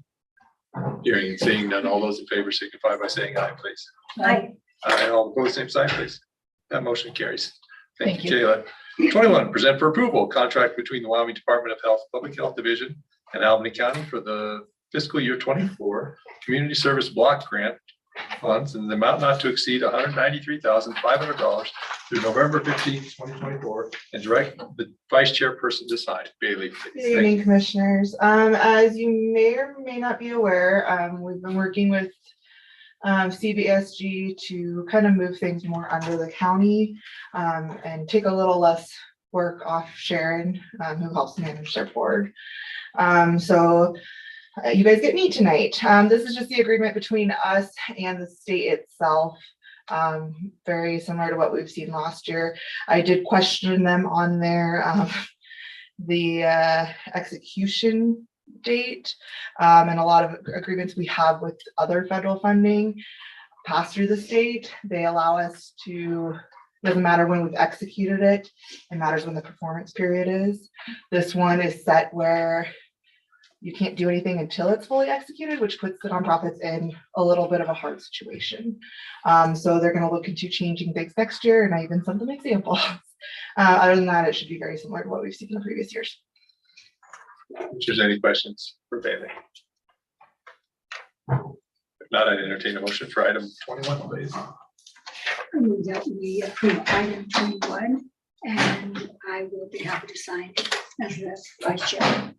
Hearing and seeing none, all those in favor signify by saying aye, please. Aye. Aye, all opposed, same sign, please. That motion carries. Thank Thank you, Kayla. 21, present for approval, contract between the Wyoming Department of Health, Public Health Division and Albany County for the fiscal year 24 Community Service Block Grant funds in the amount not to exceed $193,500 through November 15th, 2024, and direct the vice chairperson to sign. Bailey, please. Good evening, commissioners. As you may or may not be aware, we've been working with CBSG to kind of move things more under the county and take a little less work off Sharon, who helps manage their board. You guys get me tonight. This is just the agreement between us and the state itself. Very similar to what we've seen last year. I did question them on the execution date, and a lot of agreements we have with other federal funding pass through the state. They allow us to, doesn't matter when we've executed it, it matters when the performance period is. This one is set where you can't do anything until it's fully executed, which puts the nonprofits in a little bit of a hard situation. So they're going to look into changing things next year, and I even sent them examples. Other than that, it should be very similar to what we've seen in the previous years. If there's any questions for Bailey. If not, I'd entertain a motion for item 21, please. I move that we approve item 21, and I will be happy to sign it as the vice chair.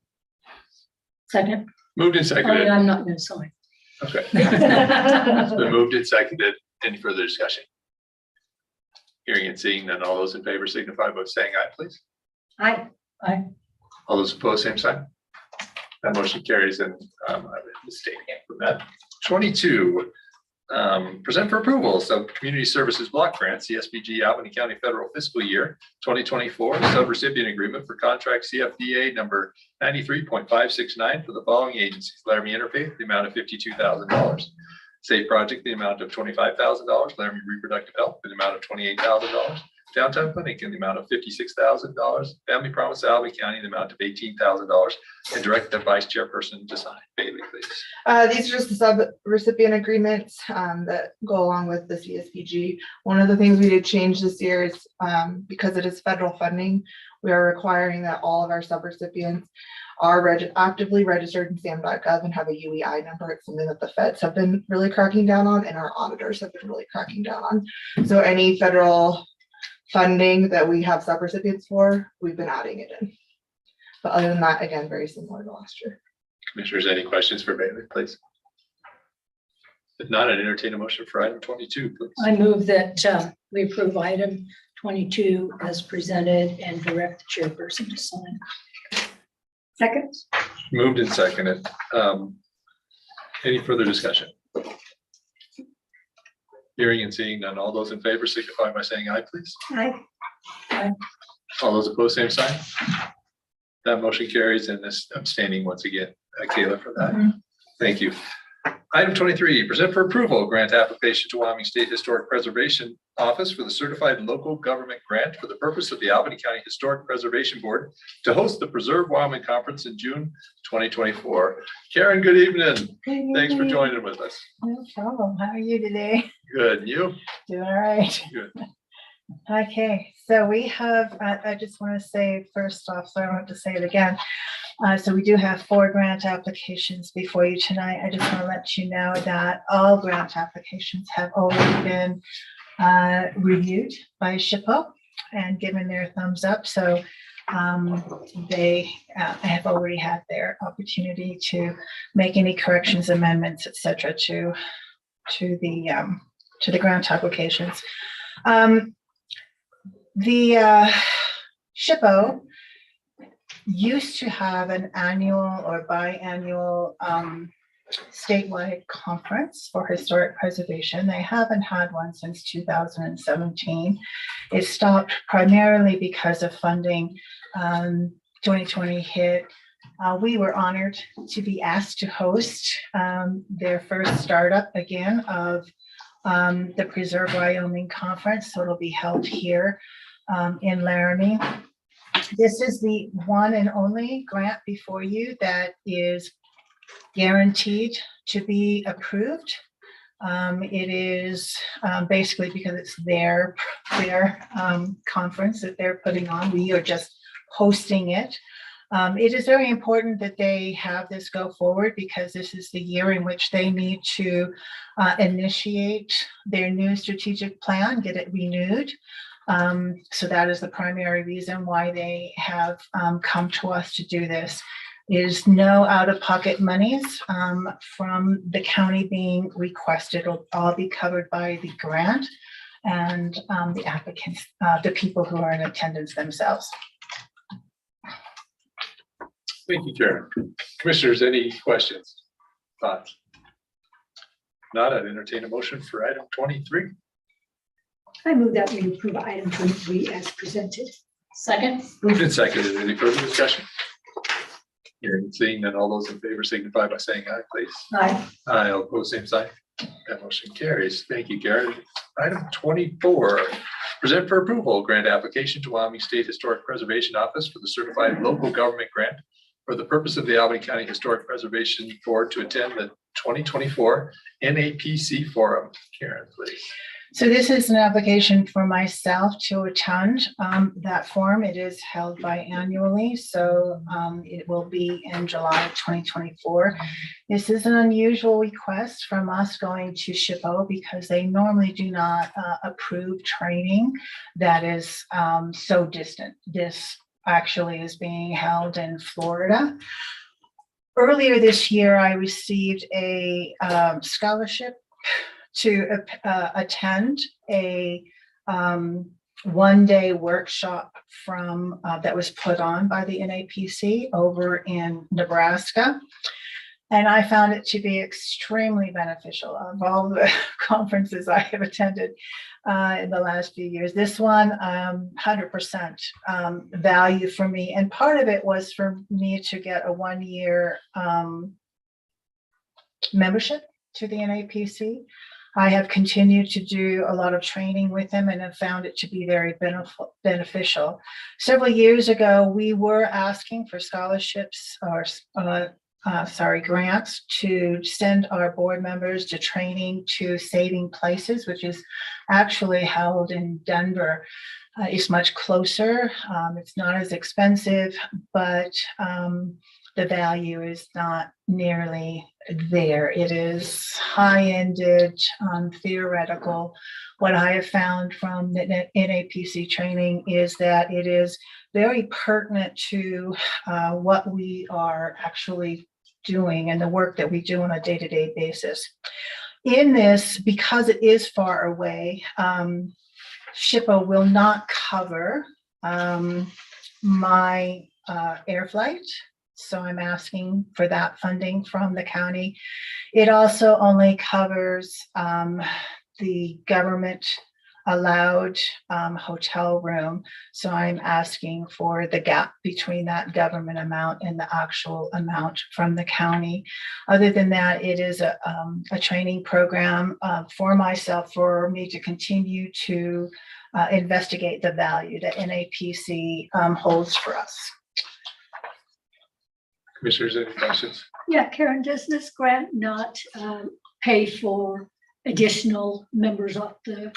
Second. Moved and seconded. I'm not going to sign. Okay. It's been moved and seconded. Any further discussion? Hearing and seeing none, all those in favor signify by saying aye, please. Aye. Aye. All those opposed, same sign. That motion carries, and I'm abstaining from that. 22, present for approval, Community Services Block Grant, CSBG Albany County Federal Fiscal Year 2024 Subrecipient Agreement for Contract CFDA number 93.569 for the following agencies: Laramie Interfaith, the amount of $52,000. Safe Project, the amount of $25,000. Laramie Reproductive Health, the amount of $28,000. Downtown Clinic in the amount of $56,000. Family Promise Albany County in the amount of $18,000, and direct the vice chairperson to sign. Bailey, please. These are just the sub-recipient agreements that go along with the CSBG. One of the things we did change this year is because it is federal funding, we are requiring that all of our sub-recipients are actively registered in SAM.gov and have a UEI number. It's something that the feds have been really cracking down on, and our auditors have been really cracking down on. So any federal funding that we have sub-recipients for, we've been adding it in. But other than that, again, very similar to last year. Commissioners, any questions for Bailey, please? If not, I'd entertain a motion for item 22, please. I move that we approve item 22 as presented and direct the chairperson to sign. Second. Moved and seconded. Any further discussion? Hearing and seeing none, all those in favor signify by saying aye, please. Aye. All those opposed, same sign. That motion carries, and this abstaining once again, Kayla, for that. Thank you. Item 23, present for approval, grant application to Wyoming State Historic Preservation Office for the Certified Local Government Grant for the purpose of the Albany County Historic Preservation Board to host the Preserve Wyoming Conference in June 2024. Karen, good evening. Thanks for joining with us. No problem. How are you today? Good. And you? Doing all right. Good. Okay, so we have, I just want to say first off, so I don't have to say it again. So we do have 4 grant applications before you tonight. I just want to let you know that all grant applications have already been reviewed by SHPO and given their thumbs up. So they have already had their opportunity to make any corrections, amendments, et cetera, to the grant applications. The SHPO used to have an annual or biannual statewide conference for historic preservation. They haven't had one since 2017. It stopped primarily because of funding. 2020 hit. We were honored to be asked to host their first startup again of the Preserve Wyoming conference. So it'll be held here in Laramie. This is the one and only grant before you that is guaranteed to be approved. It is basically because it's their conference that they're putting on. We are just hosting it. It is very important that they have this go forward because this is the year in which they need to initiate their new strategic plan, get it renewed. So that is the primary reason why they have come to us to do this. Is no out-of-pocket monies from the county being requested. It'll all be covered by the grant and the applicants, the people who are in attendance themselves. Thank you, Karen. Commissioners, any questions, thoughts? Not, I'd entertain a motion for item 23. I move that we approve item 23 as presented. Second. Moved and seconded. Any further discussion? Hearing and seeing that, all those in favor signify by saying aye, please. Aye. Aye, all opposed, same sign. That motion carries. Thank you, Karen. Item 24, present for approval, grant application to Wyoming State Historic Preservation Office for the Certified Local Government Grant for the purpose of the Albany County Historic Preservation Board to attend the 2024 NAPC Forum. Karen, please. So this is an application for myself to attend that forum. It is held biannually, so it will be in July 2024. This is an unusual request from us going to SHPO because they normally do not approve training that is so distant. This actually is being held in Florida. Earlier this year, I received a scholarship to attend a one-day workshop from that was put on by the NAPC over in Nebraska. And I found it to be extremely beneficial. Of all the conferences I have attended in the last few years, this one, 100% value for me. And part of it was for me to get a one-year membership to the NAPC. I have continued to do a lot of training with them and have found it to be very beneficial. Several years ago, we were asking for scholarships or grants to send our board members to training to Saving Places, which is actually held in Denver. It's much closer. It's not as expensive, but the value is not nearly there. It is high-ended, theoretical. What I have found from the NAPC training is that it is very pertinent to what we are actually doing and the work that we do on a day-to-day basis. In this, because it is far away, SHPO will not cover my air flight. So I'm asking for that funding from the county. It also only covers the government allowed hotel room. So I'm asking for the gap between that government amount and the actual amount from the county. Other than that, it is a training program for myself, for me to continue to investigate the value that NAPC holds for us. Commissioners, any questions? Yeah, Karen, does this grant not pay for additional members of the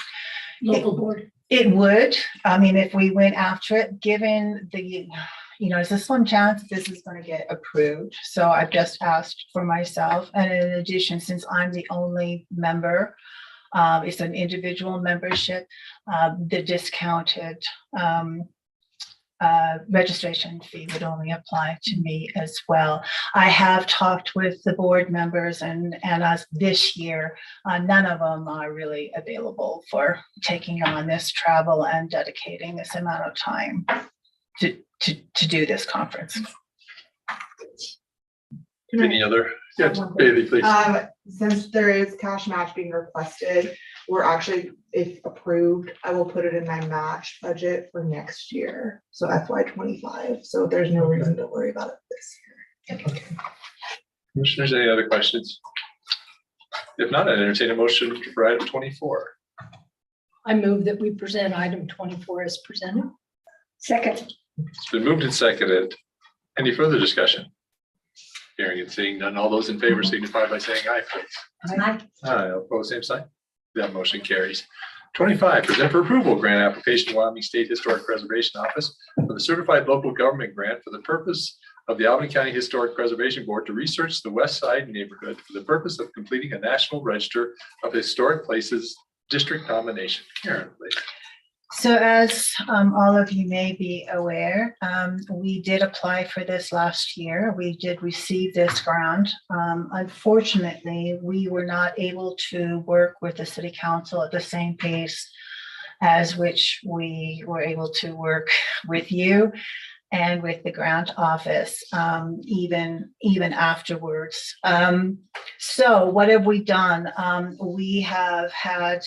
local board? It would, I mean, if we went after it, given the, there's a slim chance this is going to get approved. So I've just asked for myself. And in addition, since I'm the only member, it's an individual membership, the discounted registration fee would only apply to me as well. I have talked with the board members and as this year, none of them are really available for taking on this travel and dedicating this amount of time to do this conference. Any other? Yes, Bailey, please. Since there is cash match being requested, we're actually, if approved, I will put it in my match budget for next year. So FY25. So there's no reason to worry about it this year. Commissioners, any other questions? If not, I'd entertain a motion for item 24. I move that we present item 24 as presented. Second. It's been moved and seconded. Any further discussion? Hearing and seeing none, all those in favor signify by saying aye, please. Aye. Aye, opposed, same sign. That motion carries. 25, present for approval, grant application, Wyoming State Historic Preservation Office for the Certified Local Government Grant for the purpose of the Albany County Historic Preservation Board to research the West Side neighborhood for the purpose of completing a National Register of Historic Places district nomination. Karen, please. So as all of you may be aware, we did apply for this last year. We did receive this grant. Unfortunately, we were not able to work with the city council at the same pace as which we were able to work with you and with the grant office, even afterwards. So what have we done? We have had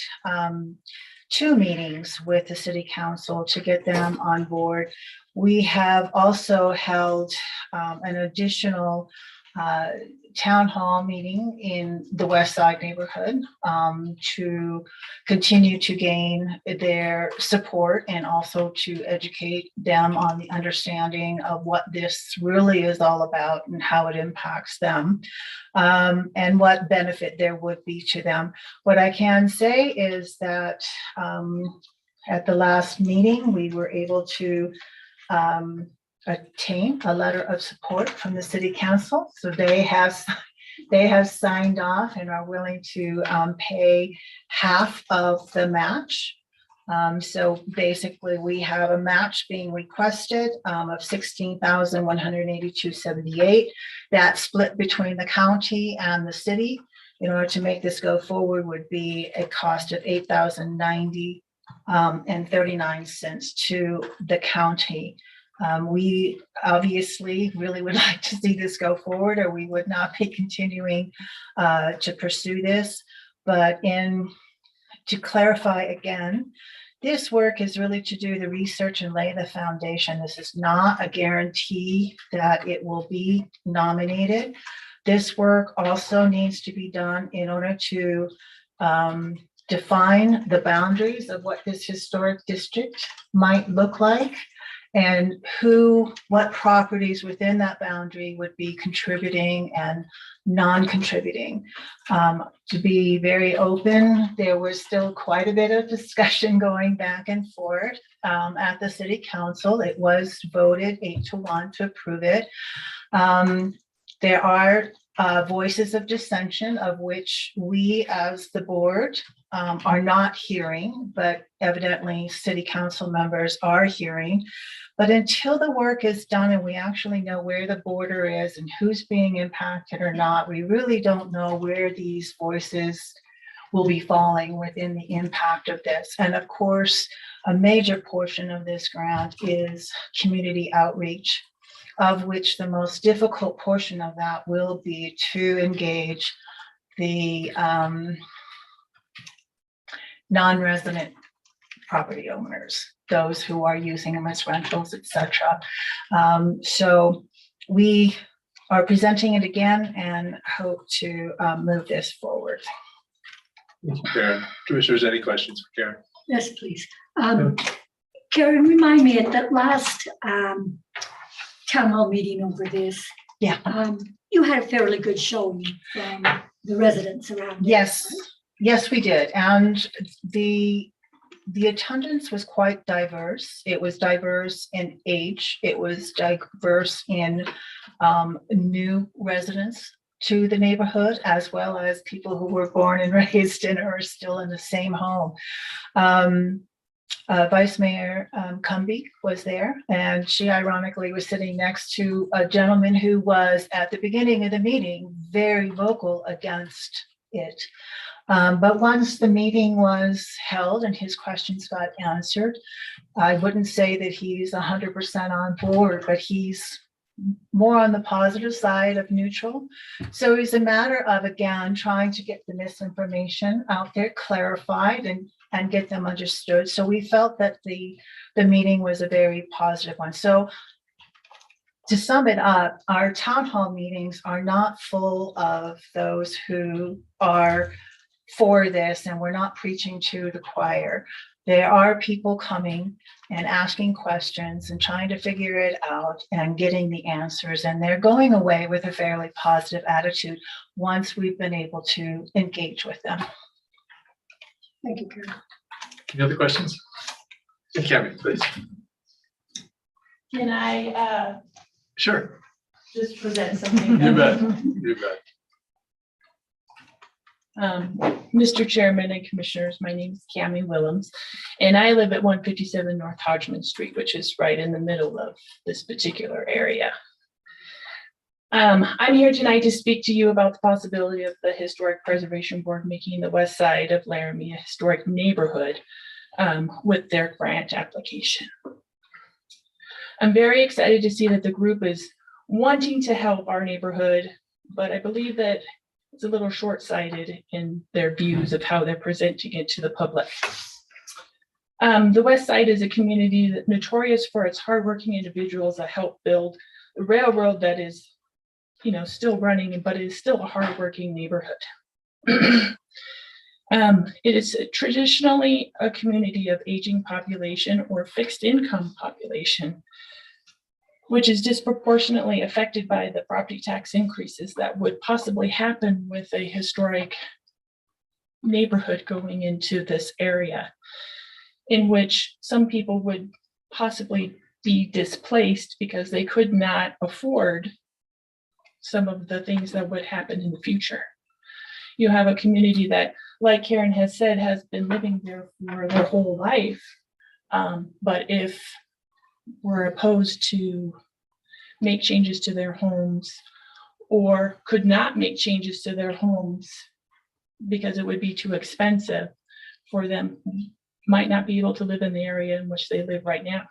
2 meetings with the city council to get them on board. We have also held an additional town hall meeting in the West Side neighborhood to continue to gain their support and also to educate them on the understanding of what this really is all about and how it impacts them and what benefit there would be to them. What I can say is that at the last meeting, we were able to obtain a letter of support from the city council. So they have signed off and are willing to pay half of the match. So basically we have a match being requested of $16,182.78. That's split between the county and the city. In order to make this go forward would be a cost of $8,090.39 to the county. We obviously really would like to see this go forward, or we would not be continuing to pursue this. But to clarify again, this work is really to do the research and lay the foundation. This is not a guarantee that it will be nominated. This work also needs to be done in order to define the boundaries of what this historic district might look like, and what properties within that boundary would be contributing and non-contributing. To be very open, there was still quite a bit of discussion going back and forth at the city council. It was voted 8-1 to approve it. There are voices of dissension, of which we as the board are not hearing, but evidently city council members are hearing. But until the work is done and we actually know where the border is and who's being impacted or not, we really don't know where these voices will be falling within the impact of this. And of course, a major portion of this grant is community outreach, of which the most difficult portion of that will be to engage the non-resident property owners, those who are using them as rentals, etc. So we are presenting it again and hope to move this forward. Thank you, Karen. Commissioners, any questions for Karen? Yes, please. Karen, remind me at that last town hall meeting over this. Yeah. You had a fairly good showing from the residents around. Yes, we did. And the The attendance was quite diverse. It was diverse in age. It was diverse in new residents to the neighborhood, as well as people who were born and raised and are still in the same home. Vice Mayor Cumby was there, and she ironically was sitting next to a gentleman who was at the beginning of the meeting very vocal against it. But once the meeting was held and his questions got answered, I wouldn't say that he's 100% on board, but he's more on the positive side of neutral. So it's a matter of, again, trying to get the misinformation out there clarified and get them understood. So we felt that the meeting was a very positive one. So to sum it up, our town hall meetings are not full of those who are for this, and we're not preaching to the choir. There are people coming and asking questions and trying to figure it out and getting the answers, and they're going away with a fairly positive attitude once we've been able to engage with them. Thank you, Karen. Any other questions? Kevin, please. Can I Sure. just present something? You bet. You bet. Mr. Chairman and Commissioners, my name is Cammie Willems, and I live at 157 North Hodgman Street, which is right in the middle of this particular area. I'm here tonight to speak to you about the possibility of the Historic Preservation Board making the west side of Laramie a historic neighborhood with their grant application. I'm very excited to see that the group is wanting to help our neighborhood, but I believe that it's a little short-sighted in their views of how they're presenting it to the public. The West Side is a community that notorious for its hardworking individuals that help build the railroad that is, still running, but is still a hardworking neighborhood. It is traditionally a community of aging population or fixed income population, which is disproportionately affected by the property tax increases that would possibly happen with a historic neighborhood going into this area, in which some people would possibly be displaced because they could not afford some of the things that would happen in the future. You have a community that, like Karen has said, has been living there for their whole life. But if we're opposed to make changes to their homes, or could not make changes to their homes because it would be too expensive for them, might not be able to live in the area in which they live right now.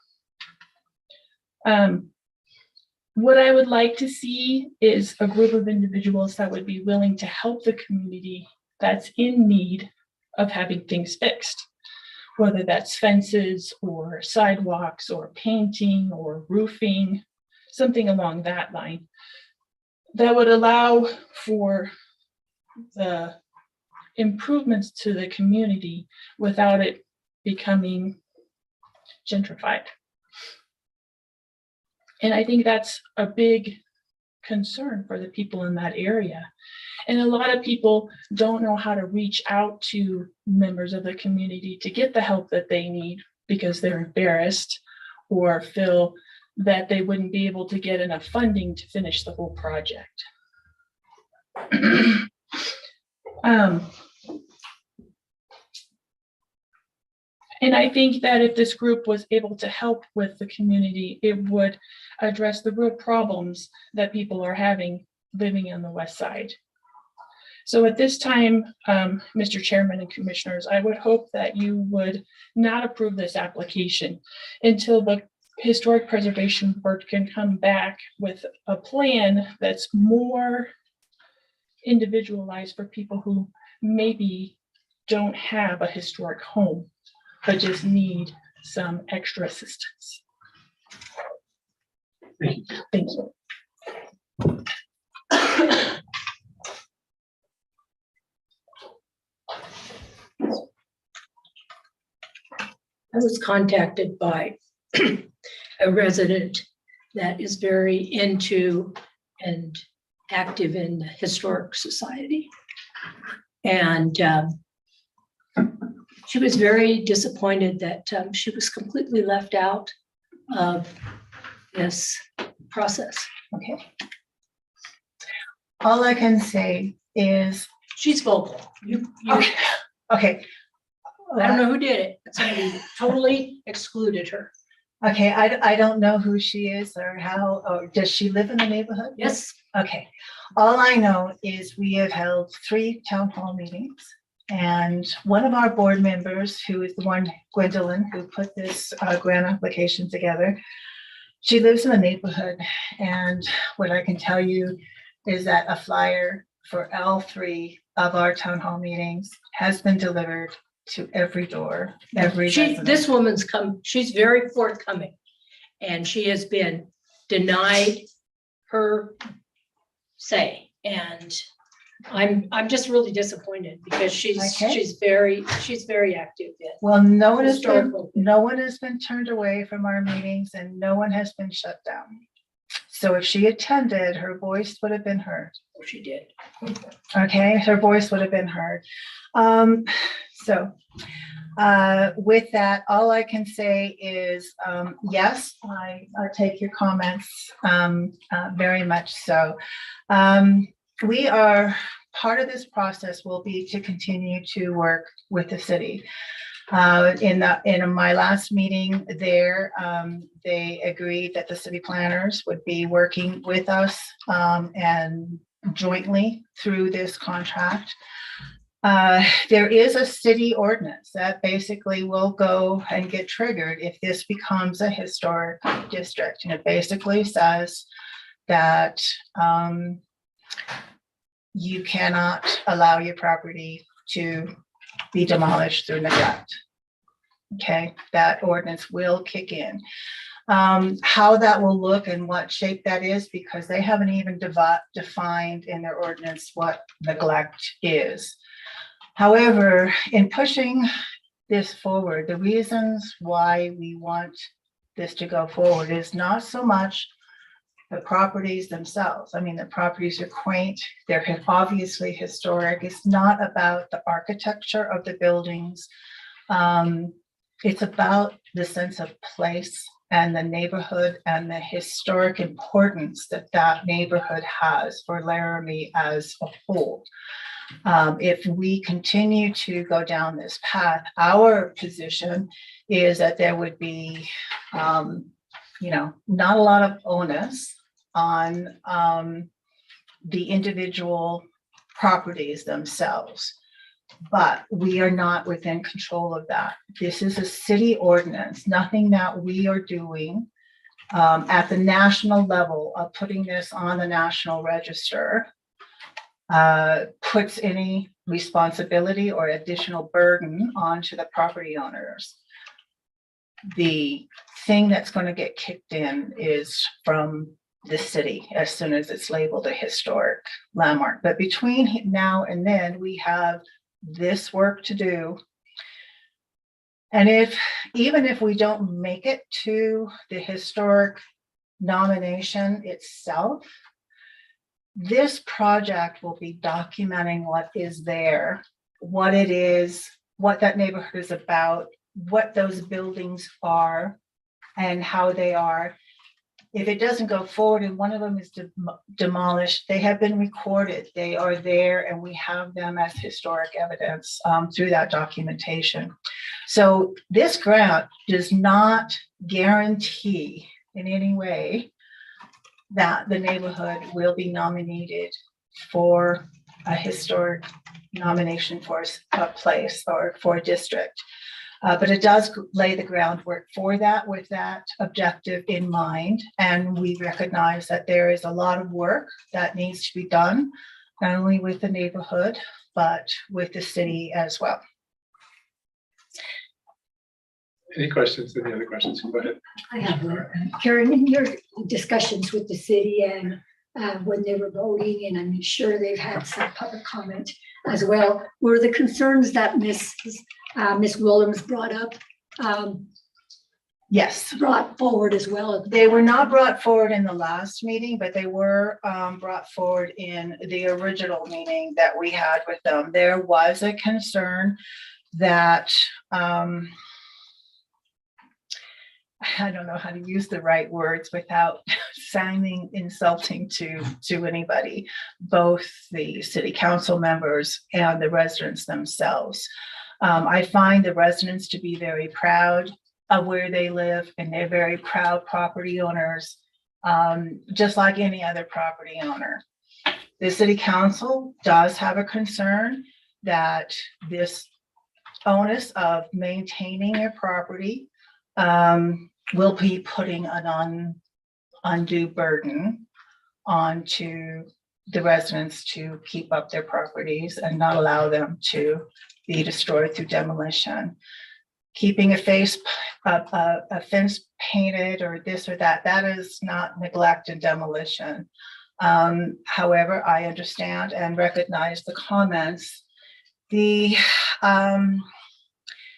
What I would like to see is a group of individuals that would be willing to help the community that's in need of having things fixed, whether that's fences or sidewalks or painting or roofing, something along that line that would allow for the improvements to the community without it becoming gentrified. And I think that's a big concern for the people in that area. And a lot of people don't know how to reach out to members of the community to get the help that they need because they're embarrassed or feel that they wouldn't be able to get enough funding to finish the whole project. And I think that if this group was able to help with the community, it would address the real problems that people are having living on the West Side. So at this time, Mr. Chairman and Commissioners, I would hope that you would not approve this application until the Historic Preservation Board can come back with a plan that's more individualized for people who maybe don't have a historic home, but just need some extra assistance. Thank you. I was contacted by a resident that is very into and active in the Historic Society. And She was very disappointed that she was completely left out of this process. Okay. All I can say is, She's vocal. okay, okay. I don't know who did it, but somebody totally excluded her. Okay, I don't know who she is or how, or does she live in the neighborhood? Yes, Okay, all I know is we have held 3 town hall meetings. And one of our board members, who is the one, Gwendolyn, who put this grant application together, she lives in the neighborhood. And what I can tell you is that a flyer for all 3 of our town hall meetings has been delivered to every door, every resident. this woman's she's very forthcoming. And she has been denied her say. And I'm just really disappointed because Okay. she's very active in. Well, no one Historical. has been turned away from our meetings and no one has been shut down. So if she attended, her voice would have been heard. Oh, she did. Okay, her voice would have been heard. With that, all I can say is, yes, I take your comments very much so. We are, part of this process will be to continue to work with the city. In my last meeting there, they agreed that the city planners would be working with us and jointly through this contract. There is a city ordinance that basically will go and get triggered if this becomes a historic district. And it basically says that you cannot allow your property to be demolished through neglect. Okay, that ordinance will kick in. How that will look and what shape that is, because they haven't even defined in their ordinance what neglect is. However, in pushing this forward, the reasons why we want this to go forward is not so much the properties themselves. I mean, the properties are quaint, they're obviously historic. It's not about the architecture of the buildings. It's about the sense of place and the neighborhood and the historic importance that that neighborhood has for Laramie as a whole. If we continue to go down this path, our position is that there would be, not a lot of onus on the individual properties themselves. But we are not within control of that. This is a city ordinance, nothing that we are doing at the national level of putting this on the national register puts any responsibility or additional burden onto the property owners. The thing that's going to get kicked in is from the city as soon as it's labeled a historic landmark. But between now and then, we have this work to do. And even if we don't make it to the historic nomination itself, this project will be documenting what is there, what it is, what that neighborhood is about, what those buildings are, and how they are. If it doesn't go forward and one of them is demolished, they have been recorded. They are there and we have them as historic evidence through that documentation. So this grant does not guarantee in any way that the neighborhood will be nominated for a historic nomination for a place or for a district. But it does lay the groundwork for that with that objective in mind. And we recognize that there is a lot of work that needs to be done, not only with the neighborhood, but with the city as well. Any questions? Any other questions? Go ahead. I have one. Karen, in your discussions with the city and when they were voting, and I'm sure they've had some public comment as well, were the concerns that Miss Williams brought up Yes. brought forward as well? They were not brought forward in the last meeting, but they were brought forward in the original meeting that we had with them. There was a concern that I don't know how to use the right words without sounding insulting to anybody, both the city council members and the residents themselves. I find the residents to be very proud of where they live, and they're very proud property owners, just like any other property owner. The city council does have a concern that this onus of maintaining your property will be putting an undue burden onto the residents to keep up their properties and not allow them to be destroyed through demolition. Keeping a fence painted or this or that, that is not neglect and demolition. However, I understand and recognize the comments.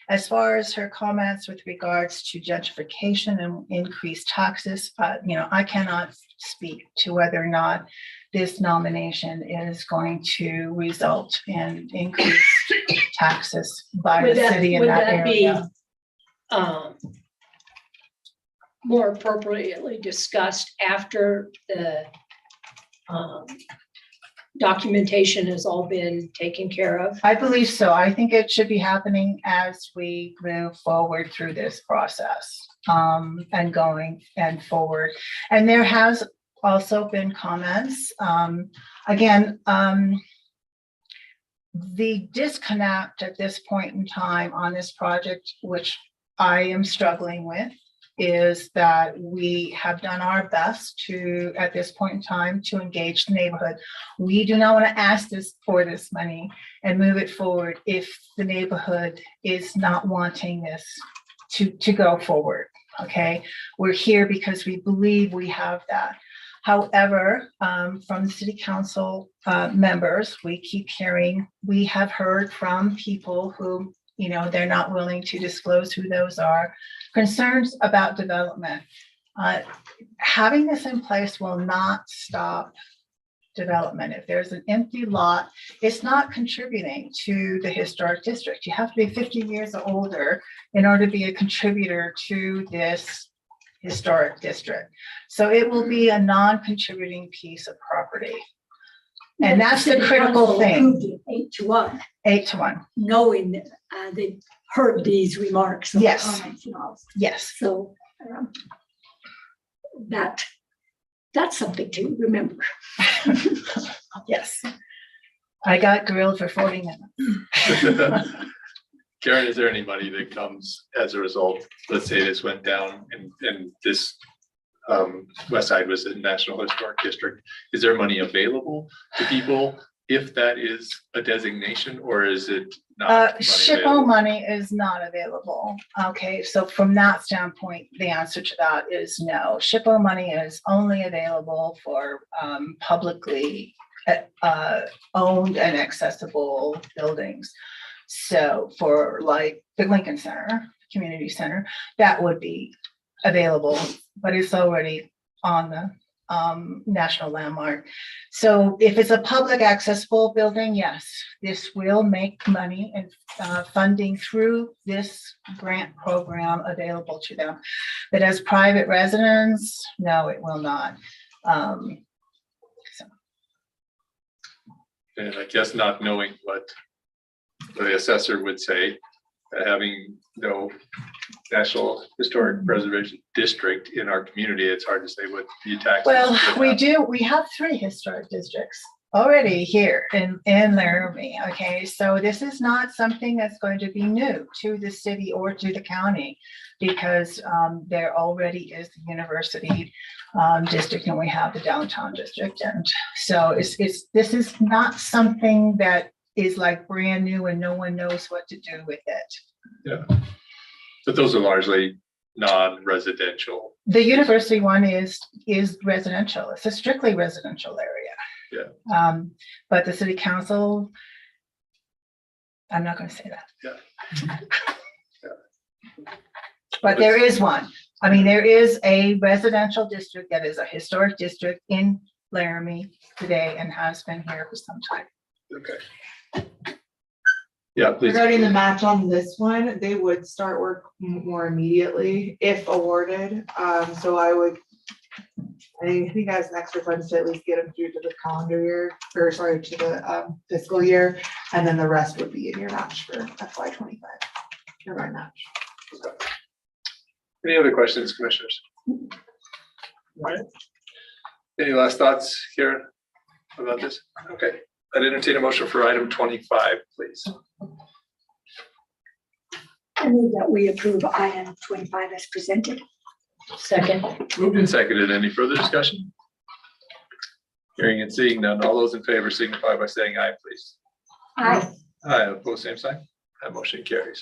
As far as her comments with regards to gentrification and increased taxes, I cannot speak to whether or not this nomination is going to result in increased taxes by the city in that area. More appropriately discussed after the documentation has all been taken care of? I believe so. I think it should be happening as we move forward through this process and going and forward. And there has also been comments. Again, the disconnect at this point in time on this project, which I am struggling with, is that we have done our best to, at this point in time, to engage the neighborhood. We do not want to ask for this money and move it forward if the neighborhood is not wanting this to go forward, okay? We're here because we believe we have that. However, from the city council members, we have heard from people who, they're not willing to disclose who those are, concerns about development. Having this in place will not stop development. If there's an empty lot, it's not contributing to the historic district. You have to be 50 years or older in order to be a contributor to this historic district. So it will be a non-contributing piece of property. And that's the critical thing. 8-1. 8-1. Knowing that they heard these remarks. And yes. Comments and all. Yes. So that's something to remember. Yes. I got grilled for 40 minutes. Karen, is there any money that comes as a result? Let's say this went down and this West Side was a National Historic District. Is there money available to people if that is a designation, or is it not? SHPO money is not available. Okay, so from that standpoint, the answer to that is no. SHPO money is only available for publicly owned and accessible buildings. So for like the Lincoln Center, Community Center, that would be available, but it's already on the National Landmark. So if it's a public accessible building, yes, this will make money and funding through this grant program available to them. But as private residents, no, it will not. And I guess not knowing what the assessor would say, having no National Historic Preservation District in our community, it's hard to say what the taxes. Well, we have 3 historic districts already here in Laramie. Okay, so this is not something that's going to be new to the city or to the county, because there already is the university district and we have the downtown district. And so this is not something that is like brand new and no one knows what to do with it. Yeah, but those are largely non-residential. The university one is residential. It's a strictly residential area. Yeah. But the city council, I'm not going to say that. Yeah. Yeah. But there is one. I mean, there is a residential district that is a historic district in Laramie today and has been here for some time. Okay. Yeah, please. Regarding the match on this one, they would start work more immediately if awarded. So I think I have some extra funds to at least get them through to the calendar year, or sorry, to the fiscal year. And then the rest would be in your match for FY 25. Your right match. Any other questions, commissioners? All right. Any last thoughts, Karen, about this? Okay, I'd entertain a motion for item 25, please. I move that we approve item 25 as presented. Second. Moved and seconded. Any further discussion? Hearing and seeing none. All those in favor signify by saying aye, please. Aye. Aye, opposed, same sign. That motion carries.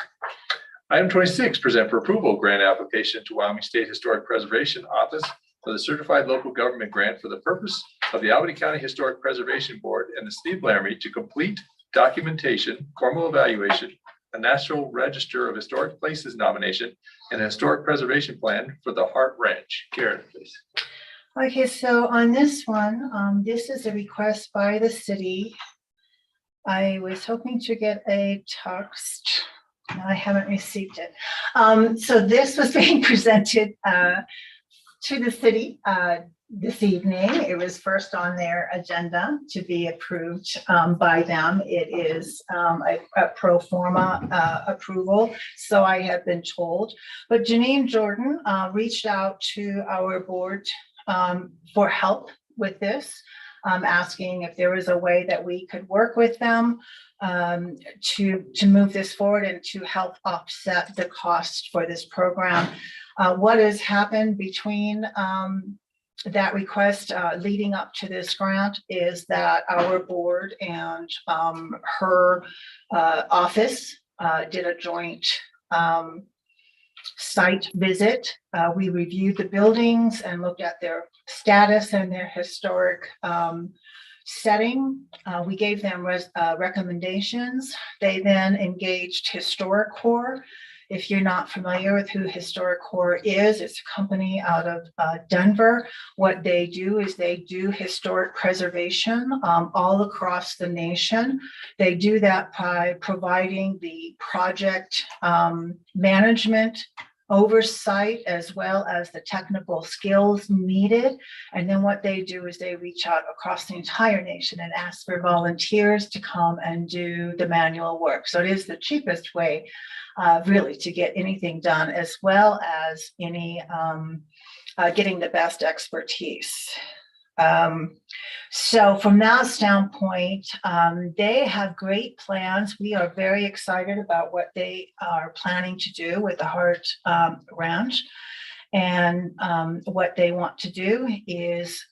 Item 26, present for approval grant application to Wyoming State Historic Preservation Office for the Certified Local Government Grant for the purpose of the Albany County Historic Preservation Board and the City of Laramie to complete documentation, formal evaluation, a National Register of Historic Places nomination, and a historic preservation plan for the Hart Ranch. Karen, please. Okay, so on this one, this is a request by the city. I was hoping to get a text. No, I haven't received it. So this was being presented to the city this evening. It was first on their agenda to be approved by them. It is a pro forma approval, so I have been told. But Janine Jordan reached out to our board for help with this, asking if there was a way that we could work with them to move this forward and to help offset the cost for this program. What has happened between that request leading up to this grant is that our board and her office did a joint site visit. We reviewed the buildings and looked at their status and their historic setting. We gave them recommendations. They then engaged HistoriCorps. If you're not familiar with who HistoriCorps is, it's a company out of Denver. What they do is they do historic preservation all across the nation. They do that by providing the project management oversight as well as the technical skills needed. And then what they do is they reach out across the entire nation and ask for volunteers to come and do the manual work. So it is the cheapest way really to get anything done, as well as any getting the best expertise. So from that standpoint, they have great plans. We are very excited about what they are planning to do with the Hart Ranch. And what they want to do is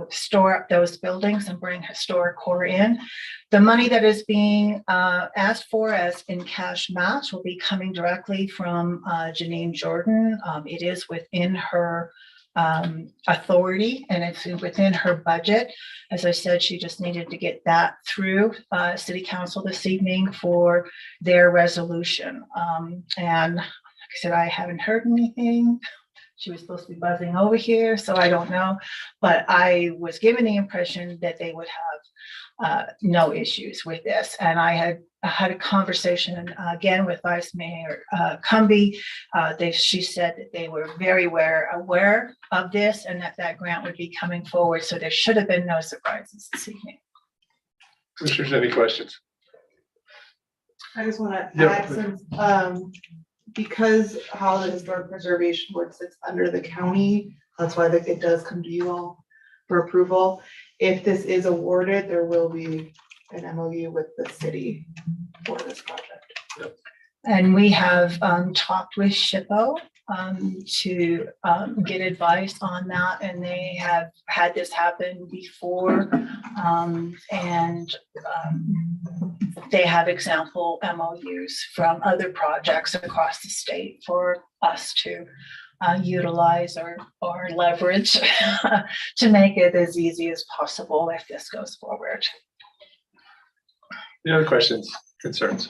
store up those buildings and bring HistoriCorps in. The money that is being asked for as in cash match will be coming directly from Janine Jordan. It is within her authority and it's within her budget. As I said, she just needed to get that through City Council this evening for their resolution. And like I said, I haven't heard anything. She was supposed to be buzzing over here, so I don't know. But I was given the impression that they would have no issues with this. And I had a conversation again with Vice Mayor Cumby. She said that they were very aware of this and that grant would be coming forward. So there should have been no surprises this evening. Commissioners, any questions? I just want to add some, because how the Historic Preservation Board sits under the county, that's why it does come to you all for approval. If this is awarded, there will be an MOU with the city for this project. Yep. And we have talked with SHPO to get advice on that, and they have had this happen before, and they have example MOUs from other projects across the state for us to utilize or leverage to make it as easy as possible if this goes forward. Any other questions, concerns?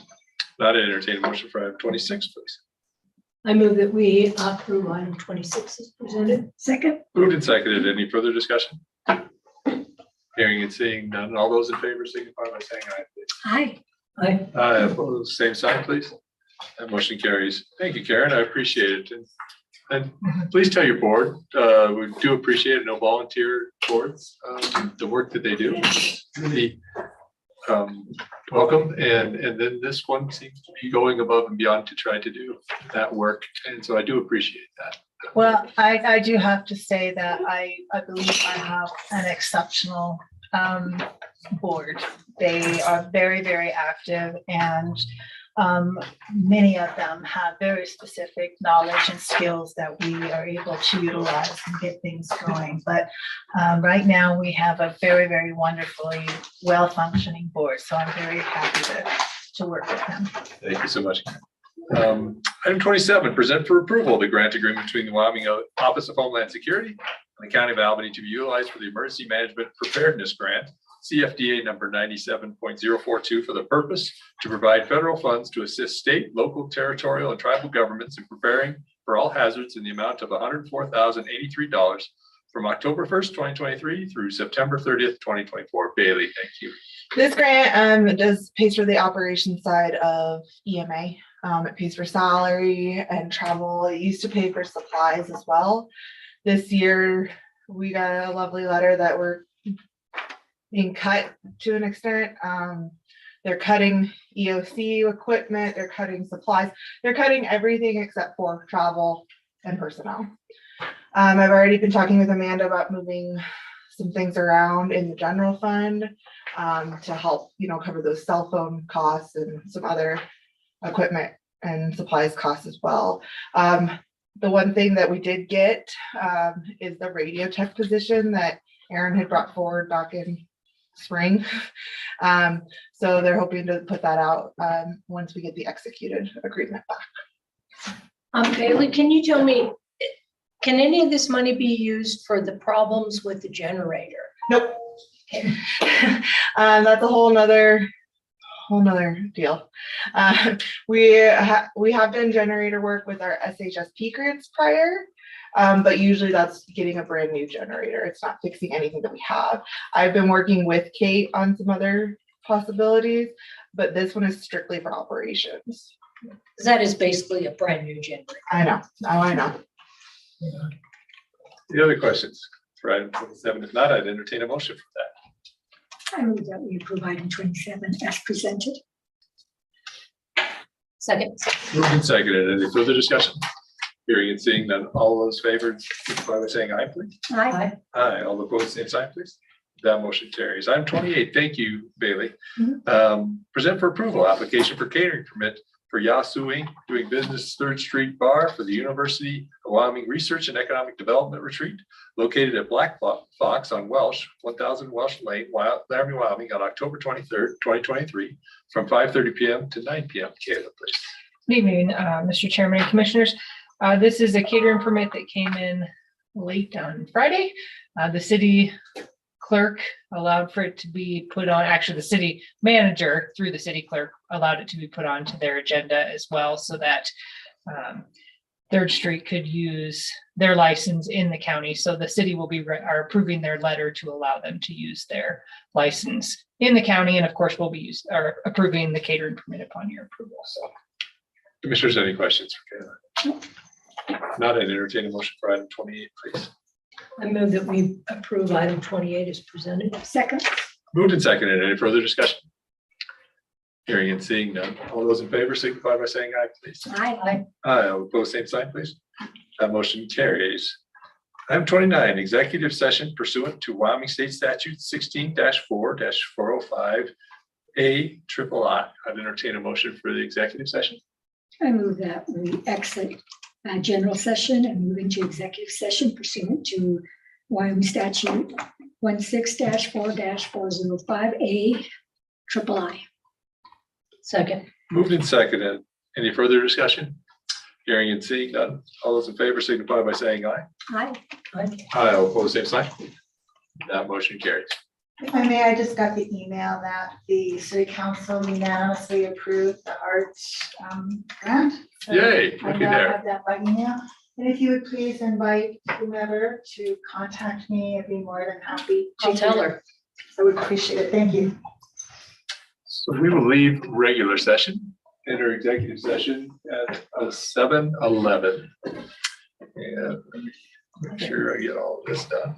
Not entertain a motion for item 26, please. I move that we approve item 26 as presented. Second. Moved and seconded. Any further discussion? Hearing and seeing none. All those in favor signify by saying aye, please. Aye. Aye. Aye, opposed, same sign, please. That motion carries. Thank you, Karen. I appreciate it. And please tell your board, we do appreciate it. No volunteer boards, the work that they do. Is really welcome. And then this one seems to be going above and beyond to try to do that work. And so I do appreciate that. Well, I do have to say that I believe I have an exceptional board. They are very, very active, and many of them have very specific knowledge and skills that we are able to utilize and get things going. But right now we have a very, very wonderfully well-functioning board. So I'm very happy to work with them. Thank you so much. Item 27, present for approval the grant agreement between the Wyoming Office of Homeland Security and the County of Albany to be utilized for the Emergency Management Preparedness Grant, CFDA number 97.042, for the purpose to provide federal funds to assist state, local, territorial, and tribal governments in preparing for all hazards in the amount of $104,083 from October 1st, 2023 through September 30th, 2024. Bailey, thank you. This grant pays for the operation side of EMA. It pays for salary and travel. It used to pay for supplies as well. This year, we got a lovely letter that we're being cut to an extent. They're cutting EOC equipment, they're cutting supplies, they're cutting everything except for travel and personnel. I've already been talking with Amanda about moving some things around in the general fund to help, cover those cell phone costs and some other equipment and supplies costs as well. The one thing that we did get is the radio tech position that Aaron had brought forward back in spring. So they're hoping to put that out once we get the executed agreement back. Bailey, can you tell me, can any of this money be used for the problems with the generator? Nope. Okay. That's a whole nother deal. We have done generator work with our SHSP grants prior, but usually that's getting a brand new generator. It's not fixing anything that we have. I've been working with Kate on some other possibilities, but this one is strictly for operations. That is basically a brand new generator. I know. Oh, I know. Any other questions for item 27? If not, I'd entertain a motion for that. I move that we approve item 27 as presented. Second. Moved and seconded. Any further discussion? Hearing and seeing none, all those favored, signify by saying aye, please. Aye. Aye. All opposed, same sign, please. That motion carries. Item 28, thank you, Bailey. Present for approval, application for catering permit for Yasu Inc. doing business 3rd Street Bar for the University of Wyoming Research and Economic Development Retreat located at Black Fox on Welsh, 1000 Welsh Lane, Laramie, Wyoming on October 23rd, 2023 from 5:30 p.m. to 9 p.m. Kayla, please. Good evening, Mr. Chairman and Commissioners. This is a catering permit that came in late on Friday. The city clerk allowed for it to be put on, actually the city manager through the city clerk allowed it to be put onto their agenda as well, so that 3rd Street could use their license in the county. So the city will be approving their letter to allow them to use their license in the county. And of course, we'll be approving the catering permit upon your approval. So, Commissioners, any questions for Kayla? If not, I'd entertain a motion for item 28, please. I move that we approve item 28 as presented. Second. Moved and seconded. Any further discussion? Hearing and seeing none. All those in favor signify by saying aye, please. Aye. Aye. All opposed, same sign, please. That motion carries. Item 29, executive session pursuant to Wyoming State Statute 16-4-405A III. I'd entertain a motion for the executive session. I move that we exit general session and move into executive session pursuant to Wyoming statute 16-4-405A III. Second. Moved and seconded. Any further discussion? Hearing and seeing none. All those in favor signify by saying aye. Aye. Aye. All opposed, same sign. That motion carries. If I may, I just got the email that the city council unanimously approved the arts grant. So Yay, I looky now there. have that by email. And if you would please invite whomever to contact me, I'd be more than happy. I'll tell her. I would appreciate it. Thank you. So we will leave regular session, enter executive session at 7:11. And make sure I get all of this done.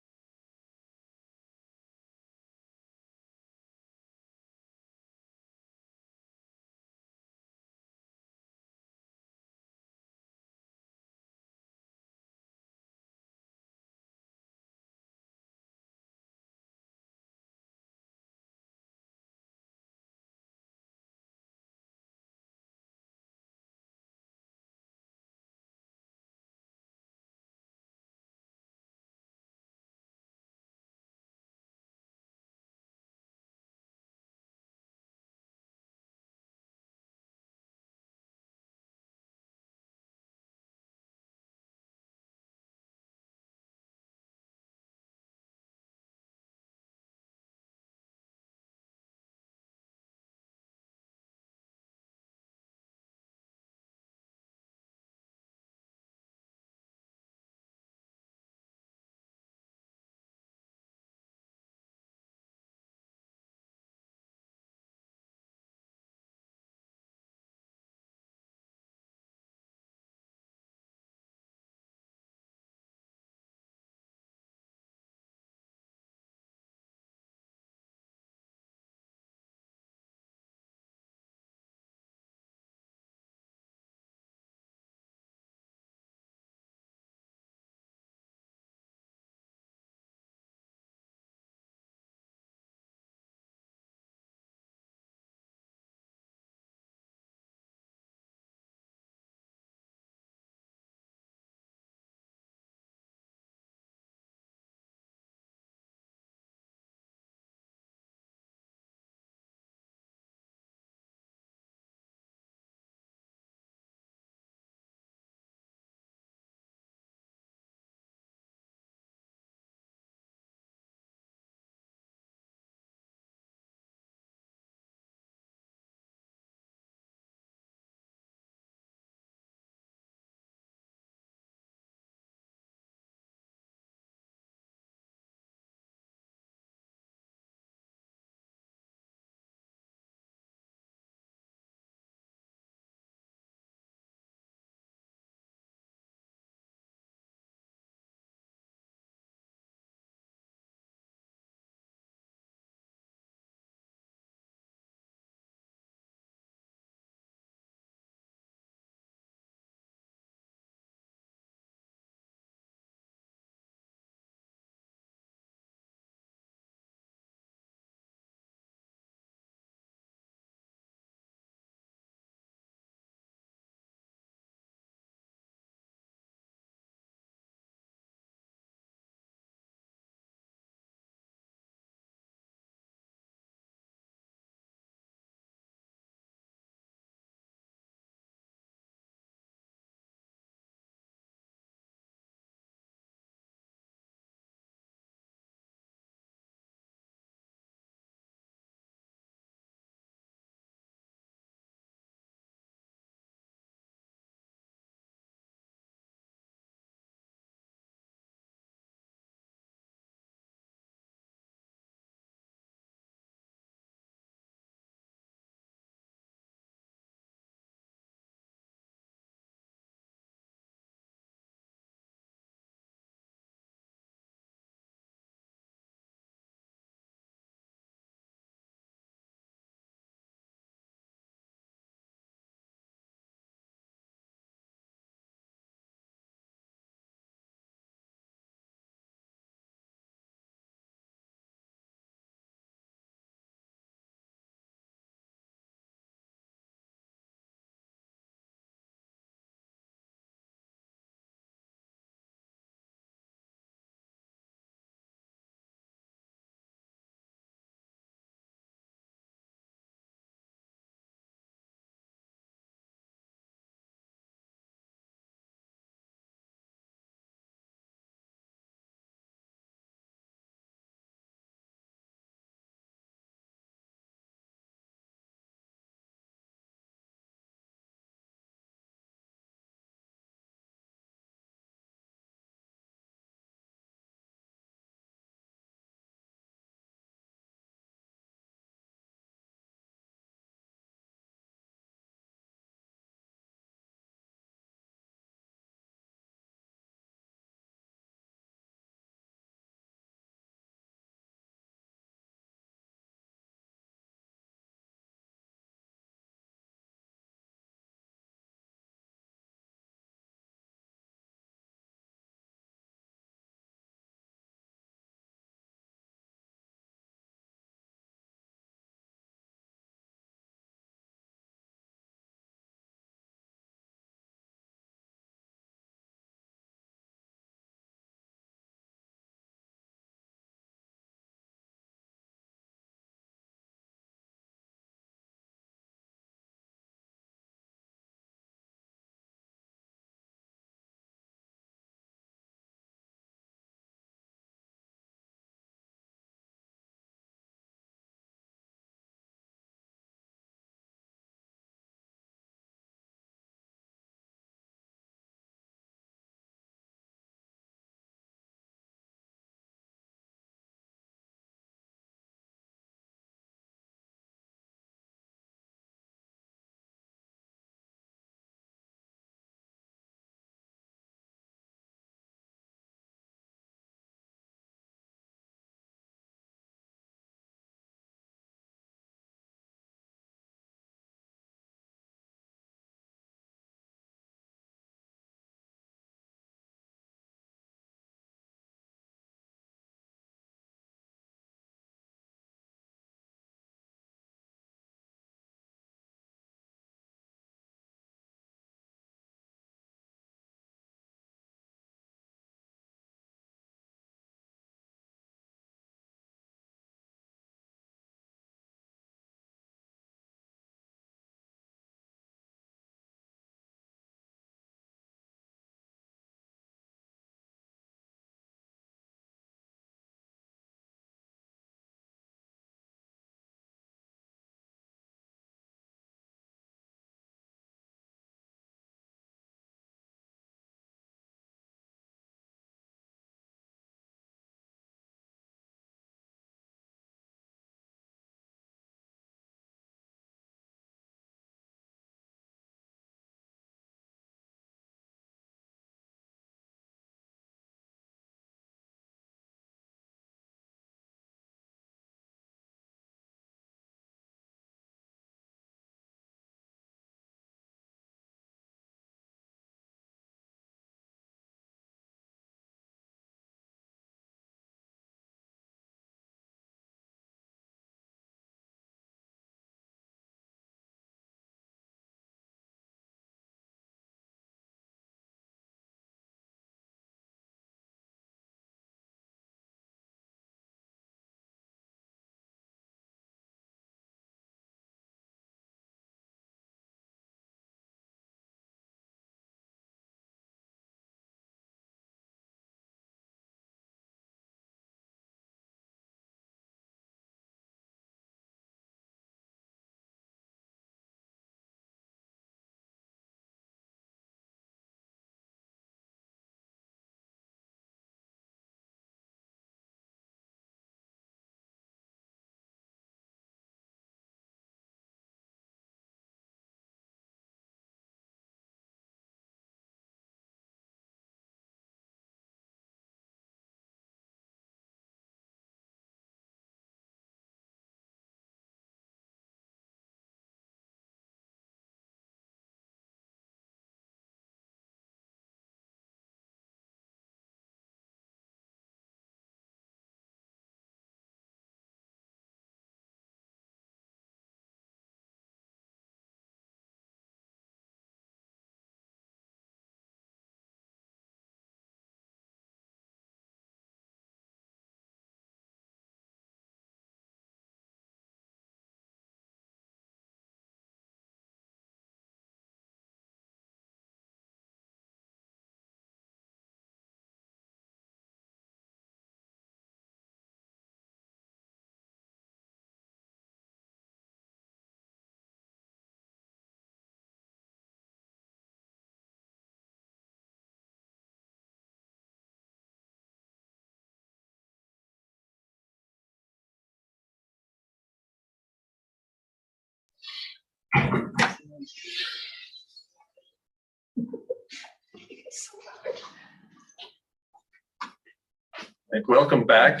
Welcome back.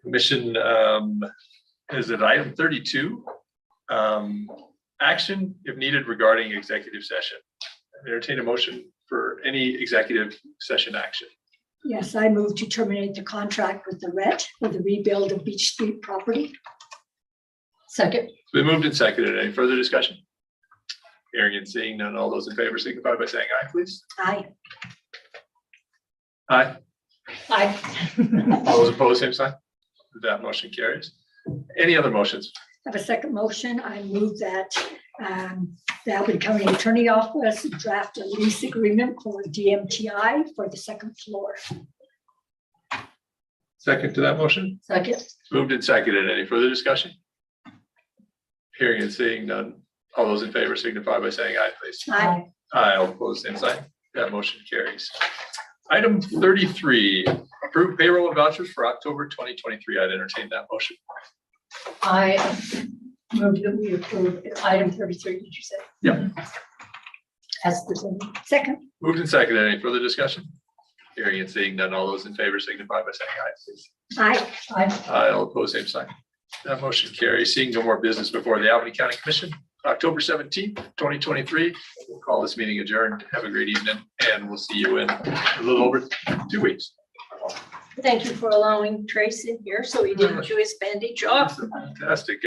Commission is at item 32. Action if needed regarding executive session. Entertain a motion for any executive session action. Yes, I move to terminate the contract with the RET for the rebuild of Beach Street property. Second. It's been moved and seconded. Any further discussion? Hearing and seeing none, all those in favor signify by saying aye, please. Aye. Aye. Aye. All those opposed, same sign. That motion carries. Any other motions? I have a second motion. I move that the Albany County Attorney Office draft a lease agreement for DMTI for the second floor. Second to that motion? Second. Moved and seconded. Any further discussion? Hearing and seeing none, all those in favor signify by saying aye, please. Aye. Aye, all opposed, same sign. That motion carries. Item 33, approve payroll and vouchers for October 2023. I'd entertain that motion. I move that we approve item 33, did you say? Yep. As presented. Second. Moved and seconded. Any further discussion? Hearing and seeing none, all those in favor signify by saying aye, please. Aye. Aye. Aye, all opposed, same sign. That motion carries. Seeing no more business before the Albany County Commission, October 17th, 2023. We'll call this meeting adjourned. Have a great evening, and we'll see you in a little over 2 weeks. Thank you for allowing Tracy here so he didn't chew his bandage off. Fantastic.